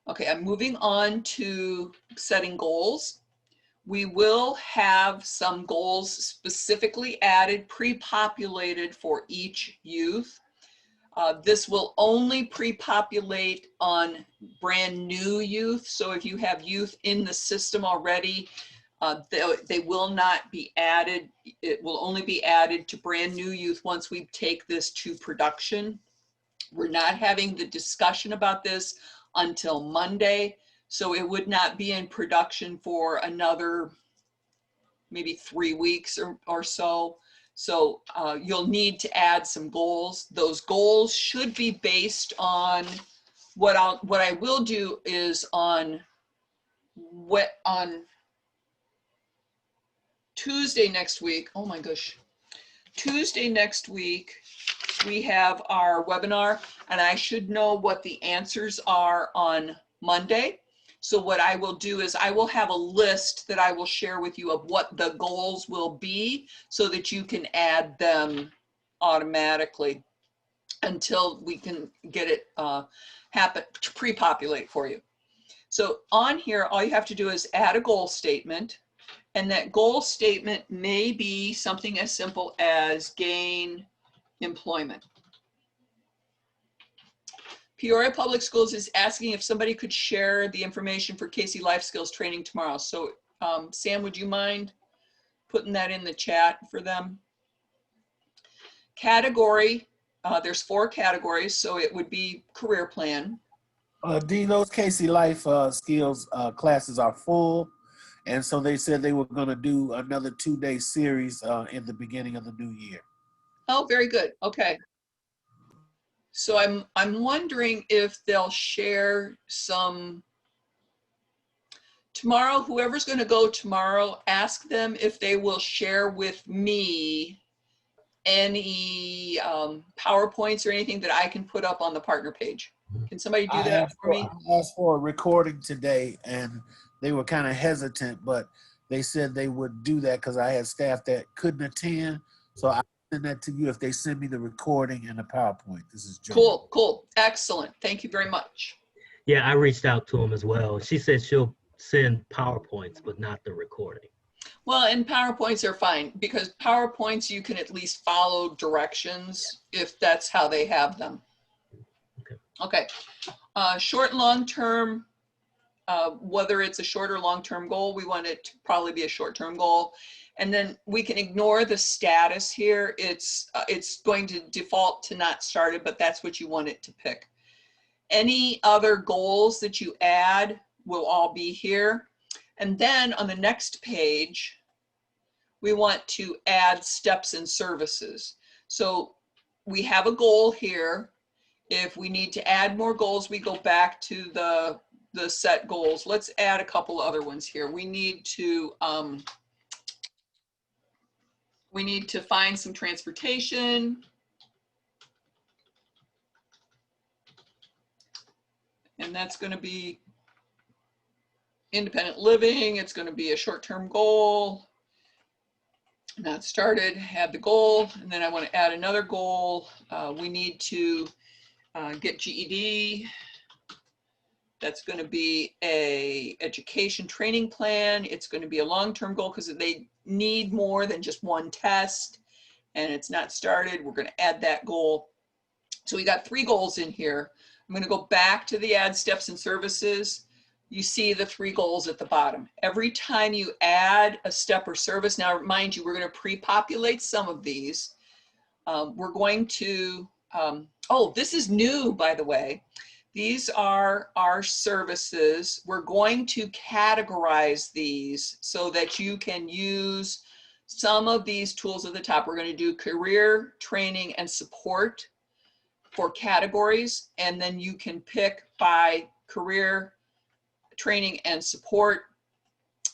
Okay, I'm moving on to setting goals. We will have some goals specifically added, pre-populated for each youth. This will only pre-populate on brand new youth. So if you have youth in the system already, they will not be added. It will only be added to brand new youth once we take this to production. We're not having the discussion about this until Monday, so it would not be in production for another maybe 3 weeks or so. So you'll need to add some goals. Those goals should be based on what I will do is on Tuesday next week. Oh my gosh. Tuesday next week, we have our webinar, and I should know what the answers are on Monday. So what I will do is I will have a list that I will share with you of what the goals will be so that you can add them automatically until we can get it happen to pre-populate for you. So on here, all you have to do is add a goal statement. And that goal statement may be something as simple as gain employment. Peoria Public Schools is asking if somebody could share the information for Casey Life Skills training tomorrow. So Sam, would you mind putting that in the chat for them? Category, there's 4 categories, so it would be career plan. Dean, those Casey Life Skills classes are full. And so they said they were going to do another 2-day series in the beginning of the new year. Oh, very good. Okay. So I'm wondering if they'll share some tomorrow. Whoever's going to go tomorrow, ask them if they will share with me any PowerPoints or anything that I can put up on the partner page. Can somebody do that for me? I asked for a recording today, and they were kind of hesitant, but they said they would do that because I had staff that couldn't attend. So I send that to you if they send me the recording and the PowerPoint. This is Joe. Cool. Excellent. Thank you very much. Yeah, I reached out to him as well. She said she'll send PowerPoints, but not the recording. Well, and PowerPoints are fine because PowerPoints, you can at least follow directions if that's how they have them. Okay. Short and long term, whether it's a short or long term goal, we want it to probably be a short term goal. And then we can ignore the status here. It's going to default to not started, but that's what you want it to pick. Any other goals that you add will all be here. And then on the next page, we want to add steps and services. So we have a goal here. If we need to add more goals, we go back to the set goals. Let's add a couple other ones here. We need to find some transportation. And that's going to be independent living. It's going to be a short-term goal. Not started, add the goal, and then I want to add another goal. We need to get GED. That's going to be a education training plan. It's going to be a long-term goal because they need more than just one test, and it's not started. We're going to add that goal. So we got 3 goals in here. I'm going to go back to the add steps and services. You see the 3 goals at the bottom. Every time you add a step or service, now mind you, we're going to pre-populate some of these. We're going to, oh, this is new, by the way. These are our services. We're going to categorize these so that you can use some of these tools at the top. We're going to do career, training, and support for categories, and then you can pick by career, training, and support.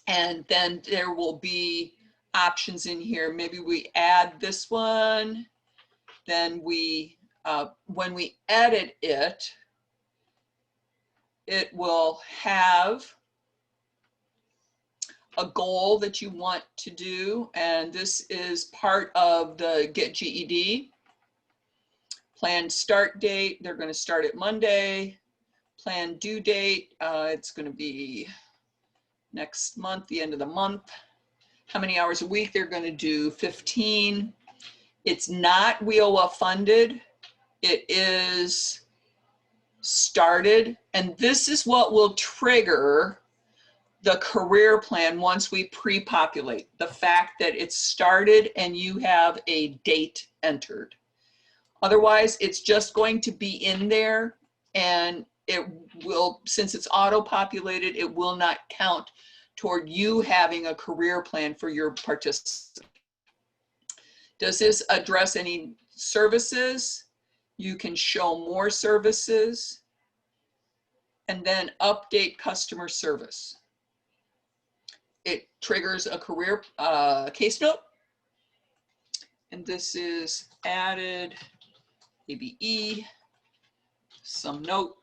And then there will be options in here. Maybe we add this one, then we, when we edit it, it will have a goal that you want to do. And this is part of the Get GED. Planned start date, they're going to start at Monday. Planned due date, it's going to be next month, the end of the month. How many hours a week? They're going to do 15. It's not WIOA funded. It is started. And this is what will trigger the career plan once we pre-populate. The fact that it's started and you have a date entered. Otherwise, it's just going to be in there, and it will, since it's auto-populated, it will not count toward you having a career plan for your participant. Does this address any services? You can show more services, and then update customer service. It triggers a career case note, and this is added. ABE, some note.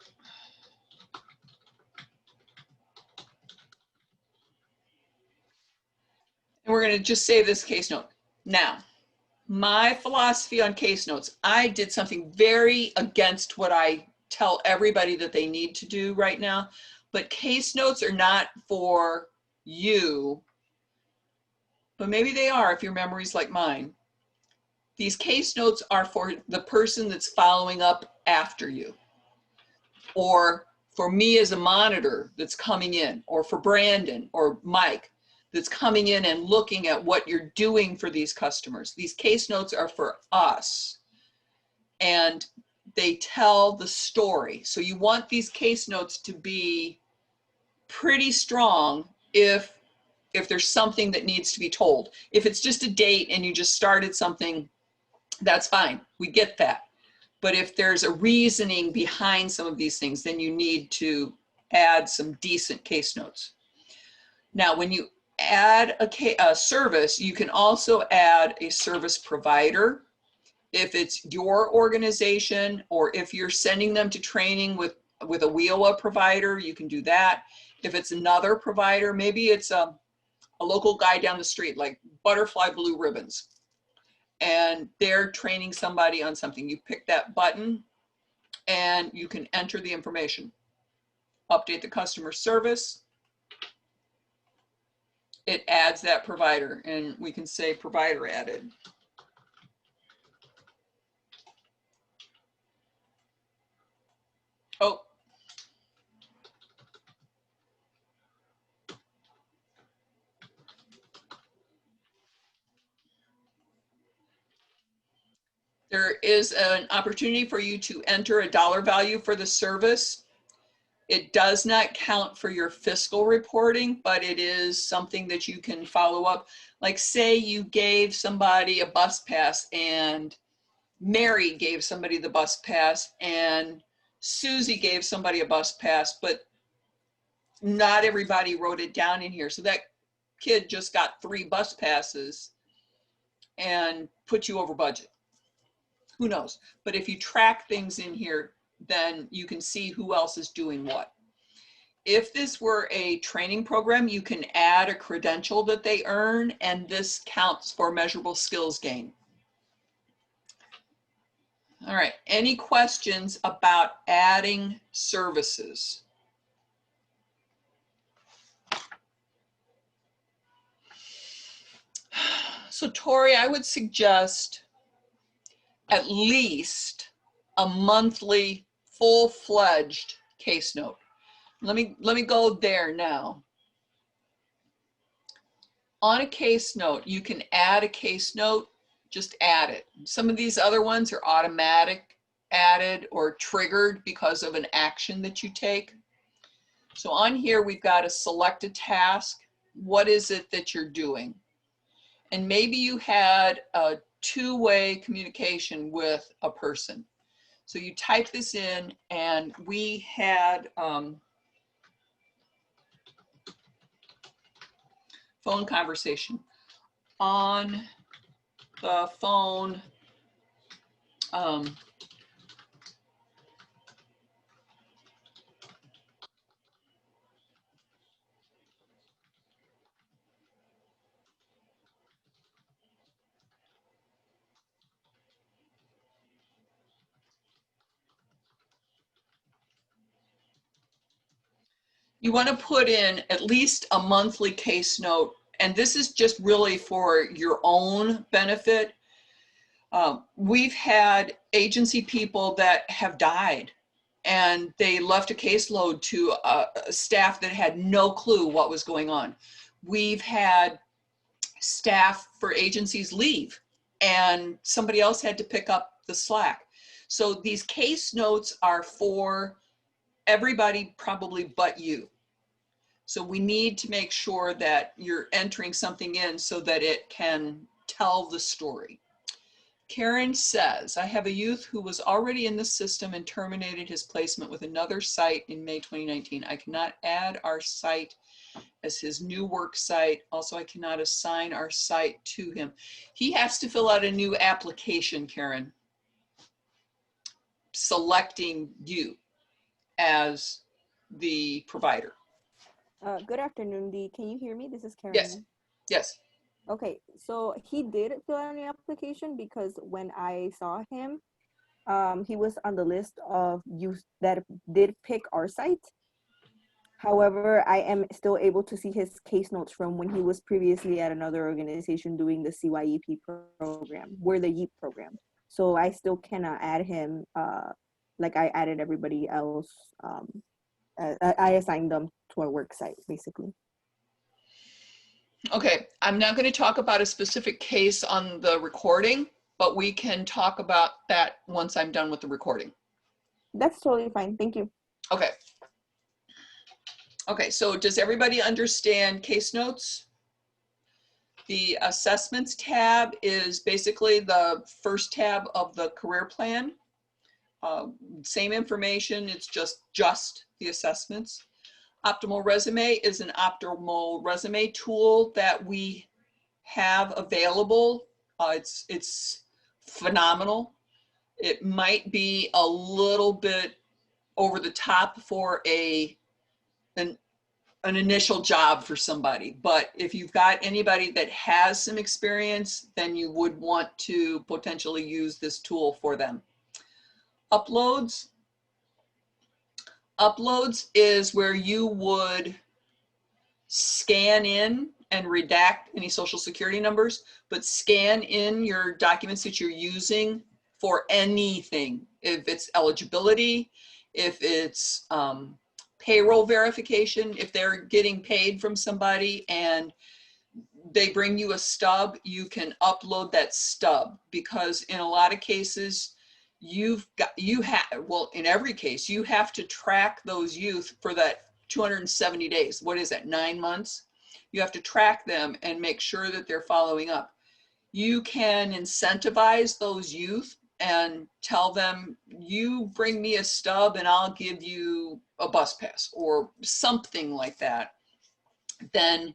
And we're going to just save this case note. Now, my philosophy on case notes, I did something very against what I tell everybody that they need to do right now, but case notes are not for you, but maybe they are if your memory's like mine. These case notes are for the person that's following up after you, or for me as a monitor that's coming in, or for Brandon or Mike that's coming in and looking at what you're doing for these customers. These case notes are for us, and they tell the story. So you want these case notes to be pretty strong if there's something that needs to be told. If it's just a date and you just started something, that's fine, we get that. But if there's a reasoning behind some of these things, then you need to add some decent case notes. Now, when you add a service, you can also add a service provider. If it's your organization, or if you're sending them to training with a WIOA provider, you can do that. If it's another provider, maybe it's a local guy down the street, like Butterfly Blue Ribbons, and they're training somebody on something. You pick that button and you can enter the information. Update the customer service. It adds that provider, and we can say provider added. Oh. There is an opportunity for you to enter a dollar value for the service. It does not count for your fiscal reporting, but it is something that you can follow up. Like say you gave somebody a bus pass and Mary gave somebody the bus pass and Susie gave somebody a bus pass, but not everybody wrote it down in here. So that kid just got 3 bus passes and put you over budget. Who knows? But if you track things in here, then you can see who else is doing what. If this were a training program, you can add a credential that they earn, and this counts for measurable skills gain. All right, any questions about adding services? So Tori, I would suggest at least a monthly full-fledged case note. Let me go there now. On a case note, you can add a case note, just add it. Some of these other ones are automatic added or triggered because of an action that you take. So on here, we've got to select a task. What is it that you're doing? And maybe you had a 2-way communication with a person. So you type this in, and we had phone conversation. On the phone, you want to put in at least a monthly case note, and this is just really for your own benefit. We've had agency people that have died, and they left a caseload to a staff that had no clue what was going on. We've had staff for agencies leave, and somebody else had to pick up the slack. So these case notes are for everybody probably but you. So we need to make sure that you're entering something in so that it can tell the story. Karen says, I have a youth who was already in the system and terminated his placement with another site in May 2019. I cannot add our site as his new work site. Also, I cannot assign our site to him. He has to fill out a new application, Karen, selecting you as the provider. Good afternoon, Dee. Can you hear me? This is Karen. Yes, yes. Okay, so he did fill out an application because when I saw him, he was on the list of youth that did pick our site. However, I am still able to see his case notes from when he was previously at another organization doing the CYEP program. We're the YEP program. So I still cannot add him like I added everybody else. I assigned them to our work site, basically. Okay, I'm not going to talk about a specific case on the recording, but we can talk about that once I'm done with the recording. That's totally fine. Thank you. Okay. Okay, so does everybody understand case notes? The assessments tab is basically the first tab of the career plan. Same information, it's just the assessments. Optimal Resume is an optimal resume tool that we have available. It's phenomenal. It might be a little bit over the top for an initial job for somebody, but if you've got anybody that has some experience, then you would want to potentially use this tool for them. Uploads. Uploads is where you would scan in and redact any social security numbers, but scan in your documents that you're using for anything. If it's eligibility, if it's payroll verification, if they're getting paid from somebody and they bring you a stub, you can upload that stub, because in a lot of cases, well, in every case, you have to track those youth for that 270 days. What is that, 9 months? You have to track them and make sure that they're following up. You can incentivize those youth and tell them, you bring me a stub and I'll give you a bus pass or something like that. Then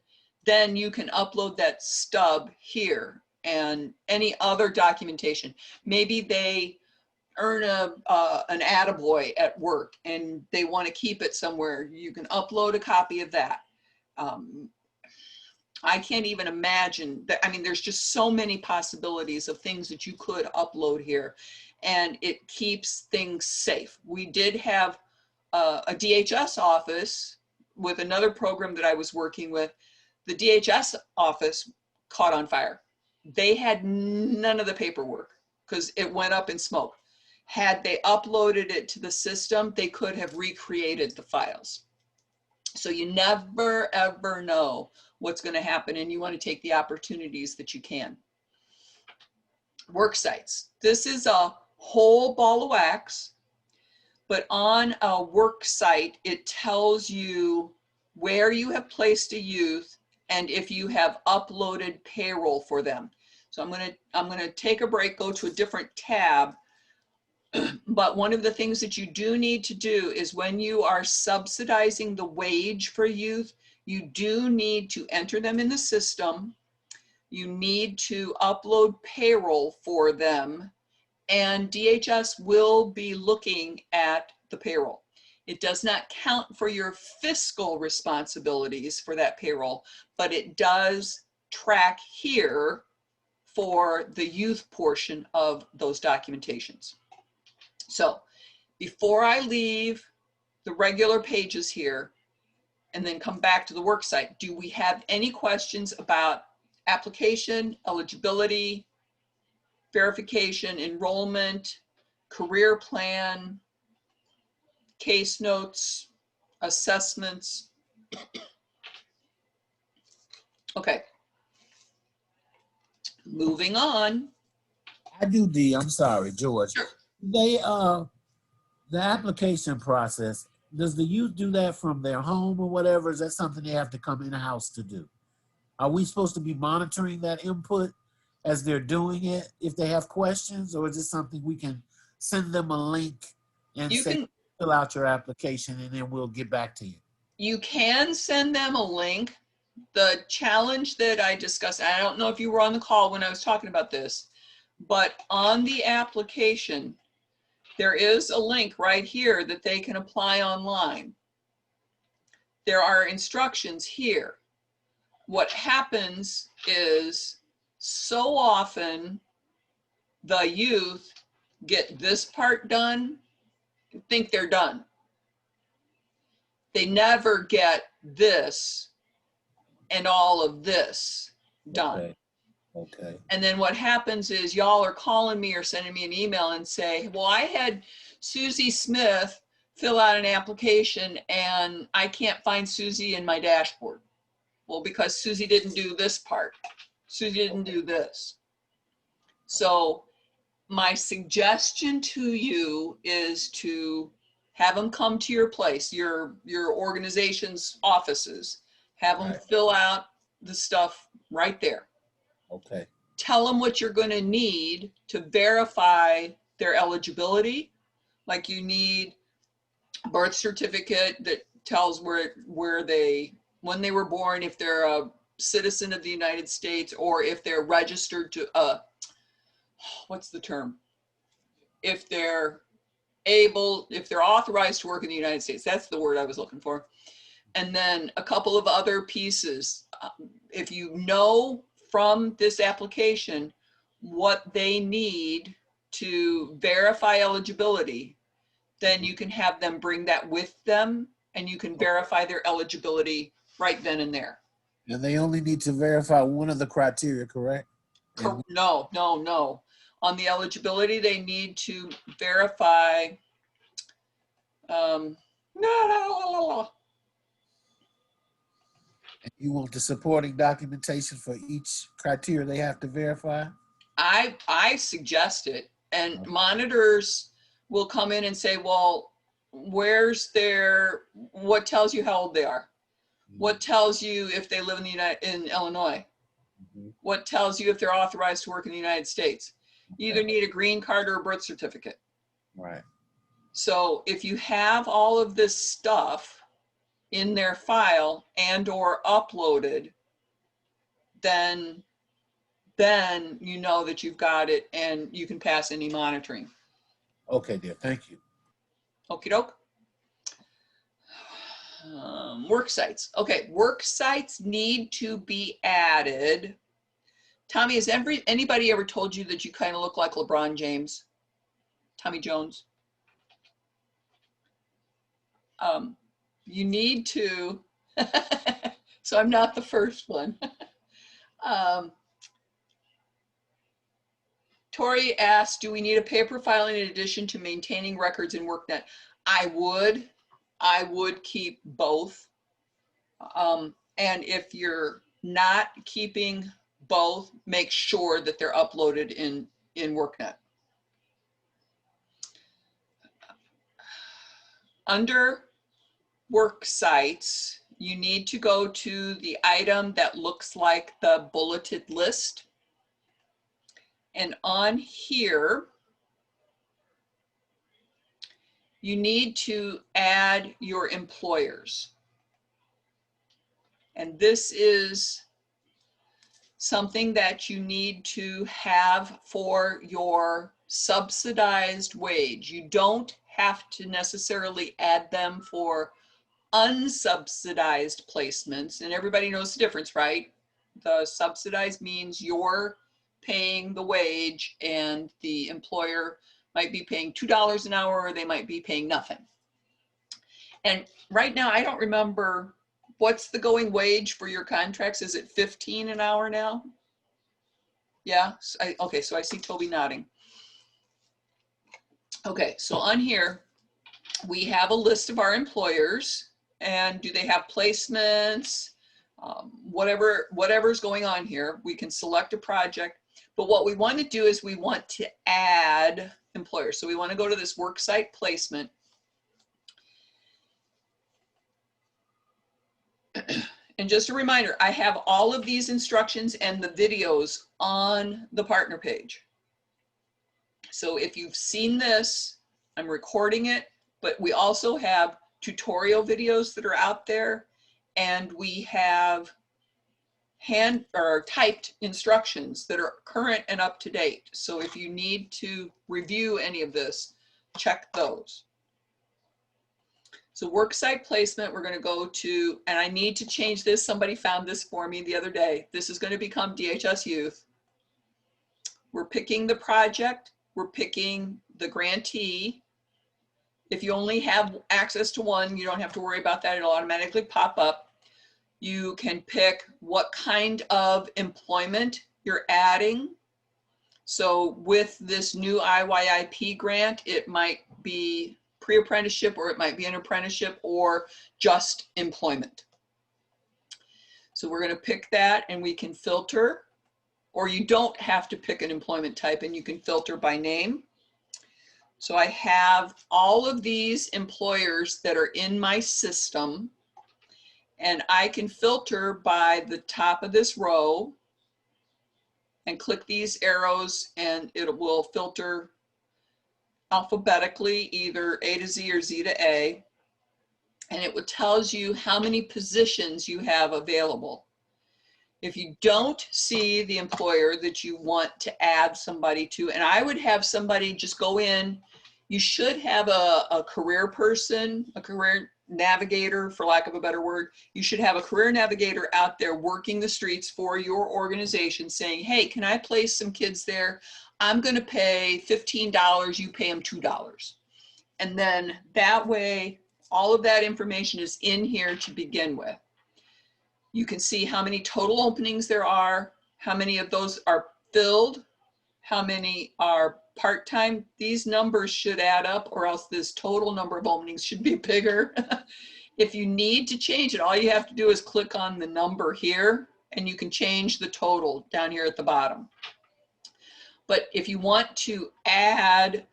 you can upload that stub here and any other documentation. Maybe they earn an attaboy at work and they want to keep it somewhere. You can upload a copy of that. I can't even imagine that. I mean, there's just so many possibilities of things that you could upload here, and it keeps things safe. We did have a DHS office with another program that I was working with. The DHS office caught on fire. They had none of the paperwork because it went up in smoke. Had they uploaded it to the system, they could have recreated the files. So you never, ever know what's going to happen, and you want to take the opportunities that you can. Work sites. This is a whole ball of wax, but on a work site, it tells you where you have placed a youth and if you have uploaded payroll for them. So I'm going to take a break, go to a different tab. But one of the things that you do need to do is when you are subsidizing the wage for youth, you do need to enter them in the system. You need to upload payroll for them, and DHS will be looking at the payroll. It does not count for your fiscal responsibilities for that payroll, but it does track here for the youth portion of those documentations. So before I leave the regular pages here and then come back to the worksite, do we have any questions about application, eligibility, verification, enrollment, career plan, case notes, assessments? Okay. Moving on. I do, D. I'm sorry, George. Sure. They the application process, does the youth do that from their home or whatever? Is that something they have to come in the house to do? Are we supposed to be monitoring that input as they're doing it if they have questions, or is it something we can send them a link and say, fill out your application and then we'll get back to you? You can send them a link. The challenge that I discussed, I don't know if you were on the call when I was talking about this, but on the application, there is a link right here that they can apply online. There are instructions here. What happens is so often the youth get this part done, think they're done. They never get this and all of this done. Okay. And then what happens is y'all are calling me or sending me an email and say, well, I had Susie Smith fill out an application and I can't find Susie in my dashboard. Well, because Susie didn't do this part. Susie didn't do this. So my suggestion to you is to have them come to your place, your organization's offices, have them fill out the stuff right there. Okay. Tell them what you're going to need to verify their eligibility. Like you need a birth certificate that tells when they were born, if they're a citizen of the United States, or if they're registered to, what's the term? If they're authorized to work in the United States, that's the word I was looking for. And then a couple of other pieces. If you know from this application what they need to verify eligibility, then you can have them bring that with them and you can verify their eligibility right then and there. And they only need to verify one of the criteria, correct? No. On the eligibility, they need to verify, You want the supporting documentation for each criteria they have to verify? I suggest it. And monitors will come in and say, well, what tells you how old they are? What tells you if they live in Illinois? What tells you if they're authorized to work in the United States? You either need a green card or a birth certificate. Right. So if you have all of this stuff in their file and or uploaded, then you know that you've got it and you can pass any monitoring. Okay, dear. Thank you. Okie doke. Work sites. Okay, work sites need to be added. Tommy, has anybody ever told you that you kind of look like LeBron James? Tommy Jones? You need to, so I'm not the first one. Tori asked, do we need a paper filing in addition to maintaining records in WorkNet? I would keep both. And if you're not keeping both, make sure that they're uploaded in WorkNet. Under work sites, you need to go to the item that looks like the bulleted list. And on here, you need to add your employers. And this is something that you need to have for your subsidized wage. You don't have to necessarily add them for unsubsidized placements. And everybody knows the difference, right? The subsidized means you're paying the wage and the employer might be paying $2 an hour or they might be paying nothing. And right now, I don't remember, what's the going wage for your contracts? Is it 15 an hour now? Yeah, okay, so I see Toby nodding. Okay, so on here, we have a list of our employers and do they have placements, whatever's going on here. We can select a project, but what we want to do is we want to add employers. So we want to go to this worksite placement. And just a reminder, I have all of these instructions and the videos on the partner page. So if you've seen this, I'm recording it, but we also have tutorial videos that are out there, and we have hand or typed instructions that are current and up to date. So if you need to review any of this, check those. So worksite placement, we're going to go to, and I need to change this. Somebody found this for me the other day. This is going to become DHS Youth. We're picking the project. We're picking the grantee. If you only have access to one, you don't have to worry about that. It'll automatically pop up. You can pick what kind of employment you're adding. So with this new IYIP grant, it might be pre-apprenticeship, or it might be an apprenticeship, or just employment. So we're going to pick that, and we can filter, or you don't have to pick an employment type, and you can filter by name. So I have all of these employers that are in my system, and I can filter by the top of this row and click these arrows, and it will filter alphabetically, either A to Z or Z to A, and it will tells you how many positions you have available. If you don't see the employer that you want to add somebody to, and I would have somebody just go in, you should have a career person, a career navigator, for lack of a better word. You should have a career navigator out there working the streets for your organization saying, hey, can I place some kids there? I'm going to pay $15, you pay them $2. And then that way, all of that information is in here to begin with. You can see how many total openings there are, how many of those are filled, how many are part-time. These numbers should add up, or else this total number of openings should be bigger. If you need to change it, all you have to do is click on the number here, and you can change the total down here at the bottom. But if you want to add,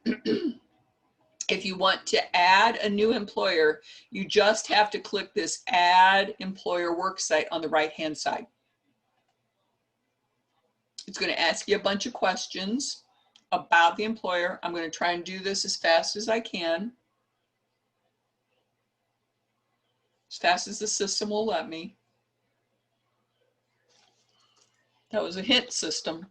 if you want to add a new employer, you just have to click this Add Employer Worksite on the right-hand side. It's going to ask you a bunch of questions about the employer. I'm going to try and do this as fast as I can, as fast as the system will let me. That was a hint system.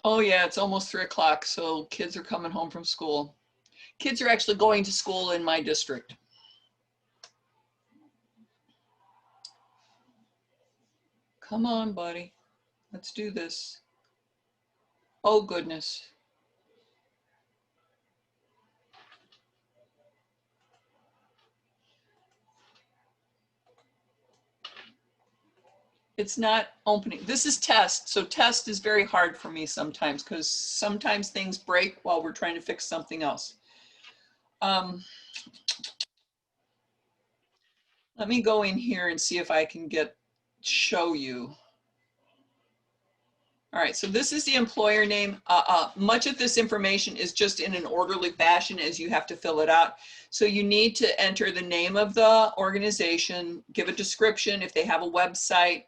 Oh yeah, it's almost 3 o'clock, so kids are coming home from school. Kids are actually going to school in my district. Come on, buddy. Let's do this. Oh, goodness. It's not opening. This is test, so test is very hard for me sometimes because sometimes things break while we're trying to fix something else. Let me go in here and see if I can show you. All right, so this is the employer name. Much of this information is just in an orderly fashion as you have to fill it out. So you need to enter the name of the organization, give a description if they have a website,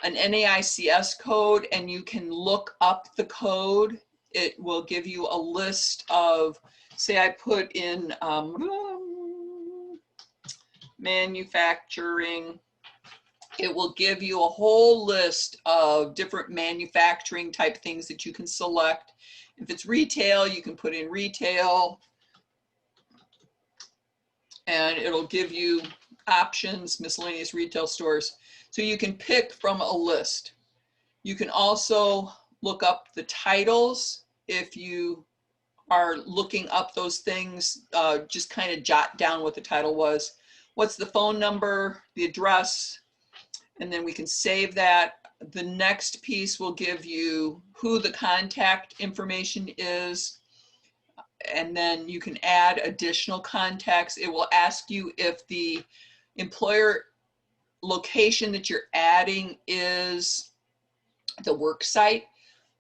an NAICS code, and you can look up the code. It will give you a list of, say I put in manufacturing. It will give you a whole list of different manufacturing type things that you can select. If it's retail, you can put in retail, and it'll give you options, miscellaneous retail stores. So you can pick from a list. You can also look up the titles. If you are looking up those things, just kind of jot down what the title was. What's the phone number, the address, and then we can save that. The next piece will give you who the contact information is, and then you can add additional contacts. It will ask you if the employer location that you're adding is the work site.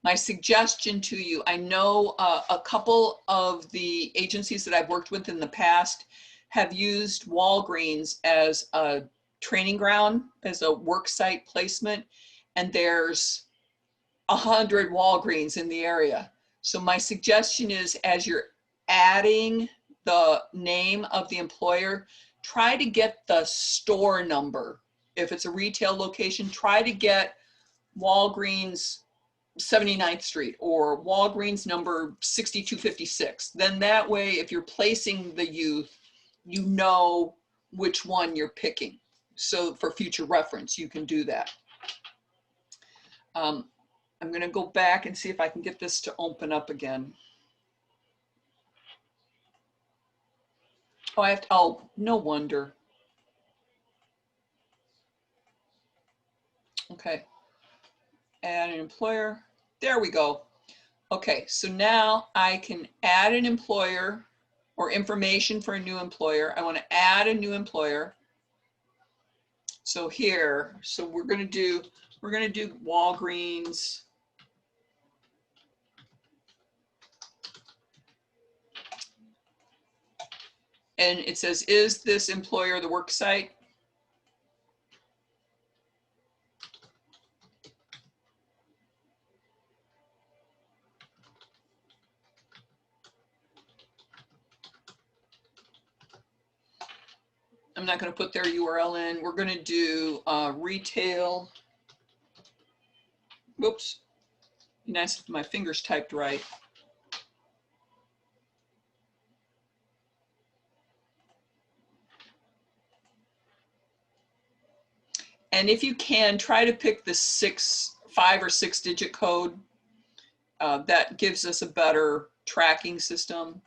My suggestion to you, I know a couple of the agencies that I've worked with in the past have used Walgreens as a training ground, as a worksite placement, and there's 100 Walgreens in the area. So my suggestion is, as you're adding the name of the employer, try to get the store number. If it's a retail location, try to get Walgreens 79th Street or Walgreens number 6256. Then that way, if you're placing the youth, you know which one you're picking. So for future reference, you can do that. I'm going to go back and see if I can get this to open up again. Oh, I have to, oh, no wonder. Okay. Add an employer. There we go. Okay, so now I can add an employer or information for a new employer. I want to add a new employer. So here, so we're going to do Walgreens. And it says, is this employer the work site? I'm not going to put their URL in. We're going to do retail. Whoops. Be nice if my fingers typed right. And if you can, try to pick the 5 or 6 digit code. That gives us a better tracking system.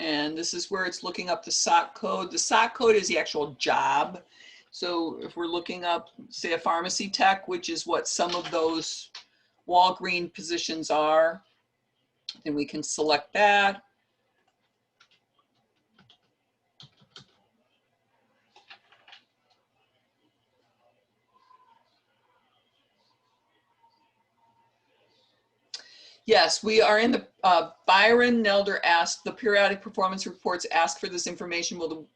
And this is where it's looking up the SOC code. The SOC code is the actual job. So if we're looking up, say, a pharmacy tech, which is what some of those Walgreens positions are, then we can select that. Yes, we are in the, Byron Nelder asked, the periodic performance reports ask for this information. Will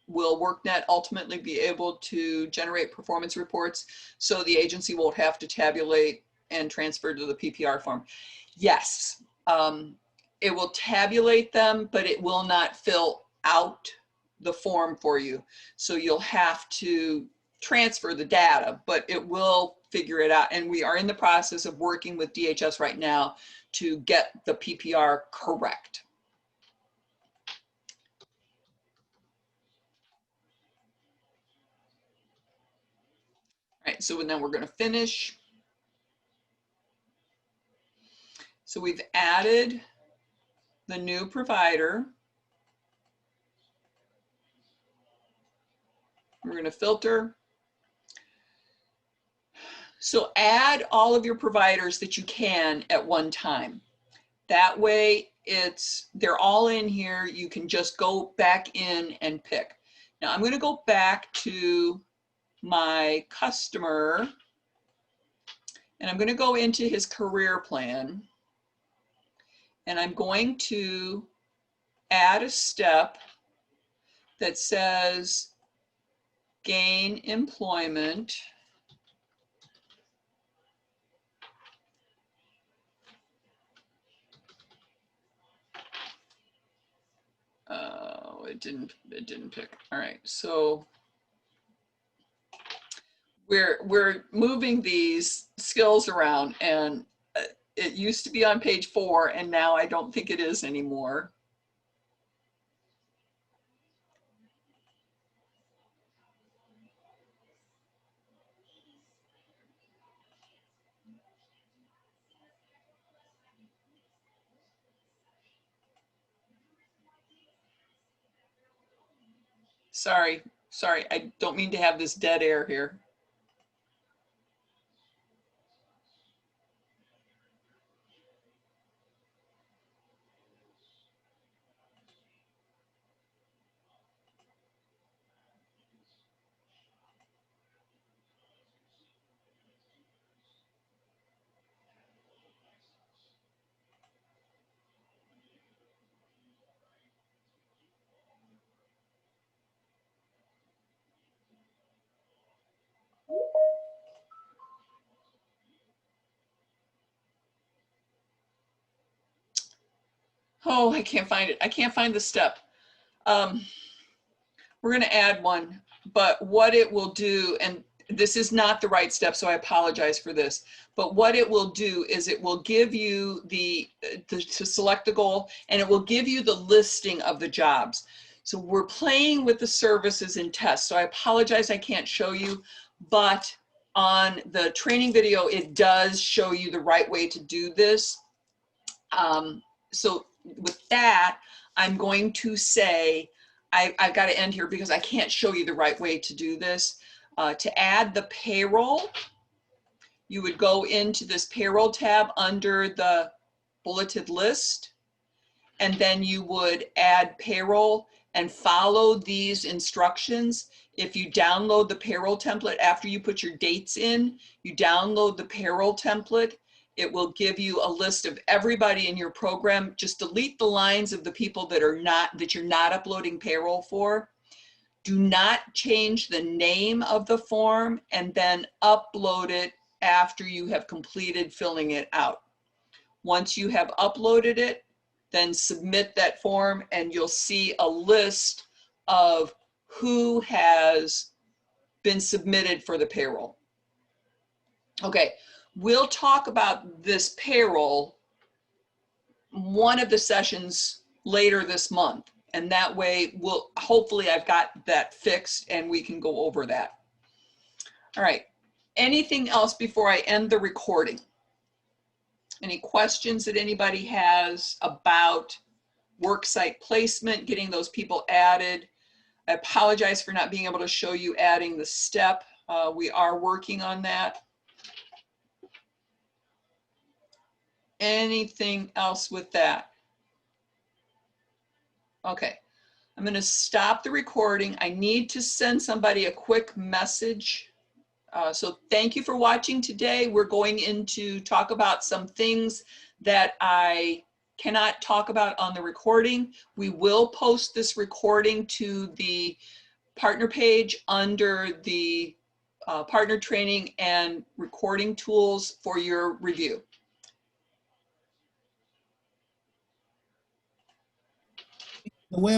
WorkNet ultimately be able to generate performance reports so the agency won't have to tabulate and transfer to the PPR form? Yes, it will tabulate them, but it will not fill out the form for you. So you'll have to transfer the data, but it will figure it out. And we are in the process of working with DHS right now to get the PPR correct. All right, so then we're going to finish. So we've added the new provider. We're going to filter. So add all of your providers that you can at one time. That way they're all in here. You can just go back in and pick. Now I'm going to go back to my customer and I'm going to go into his career plan and I'm going to add a step that says gain employment. Oh, it didn't pick. All right, so we're moving these skills around, and it used to be on page 4, and now I don't think it is anymore. Sorry, I don't mean to have this dead air here. Oh, I can't find it. I can't find the step. We're going to add one, but what it will do, and this is not the right step, so I apologize for this, but what it will do is it will give you to select the goal, and it will give you the listing of the jobs. So we're playing with the services and tests, so I apologize I can't show you, but on the training video, it does show you the right way to do this. So with that, I'm going to say, I've got to end here because I can't show you the right way to do this. To add the payroll, you would go into this payroll tab under the bulleted list, and then you would add payroll and follow these instructions. If you download the payroll template after you put your dates in, you download the payroll template. It will give you a list of everybody in your program. Just delete the lines of the people that you're not uploading payroll for. Do not change the name of the form and then upload it after you have completed filling it out. Once you have uploaded it, then submit that form and you'll see a list of who has been submitted for the payroll. Okay. We'll talk about this payroll one of the sessions later this month. And that way hopefully I've got that fixed and we can go over that. All right. Anything else before I end the recording? Any questions that anybody has about Worksite Placement, getting those people added. I apologize for not being able to show you adding the step. We are working on that. Anything else with that? Okay, I'm going to stop the recording. I need to send somebody a quick message. So thank you for watching today. We're going into talk about some things that I cannot talk about on the recording. We will post this recording to the partner page under the partner training and recording tools for your review. The way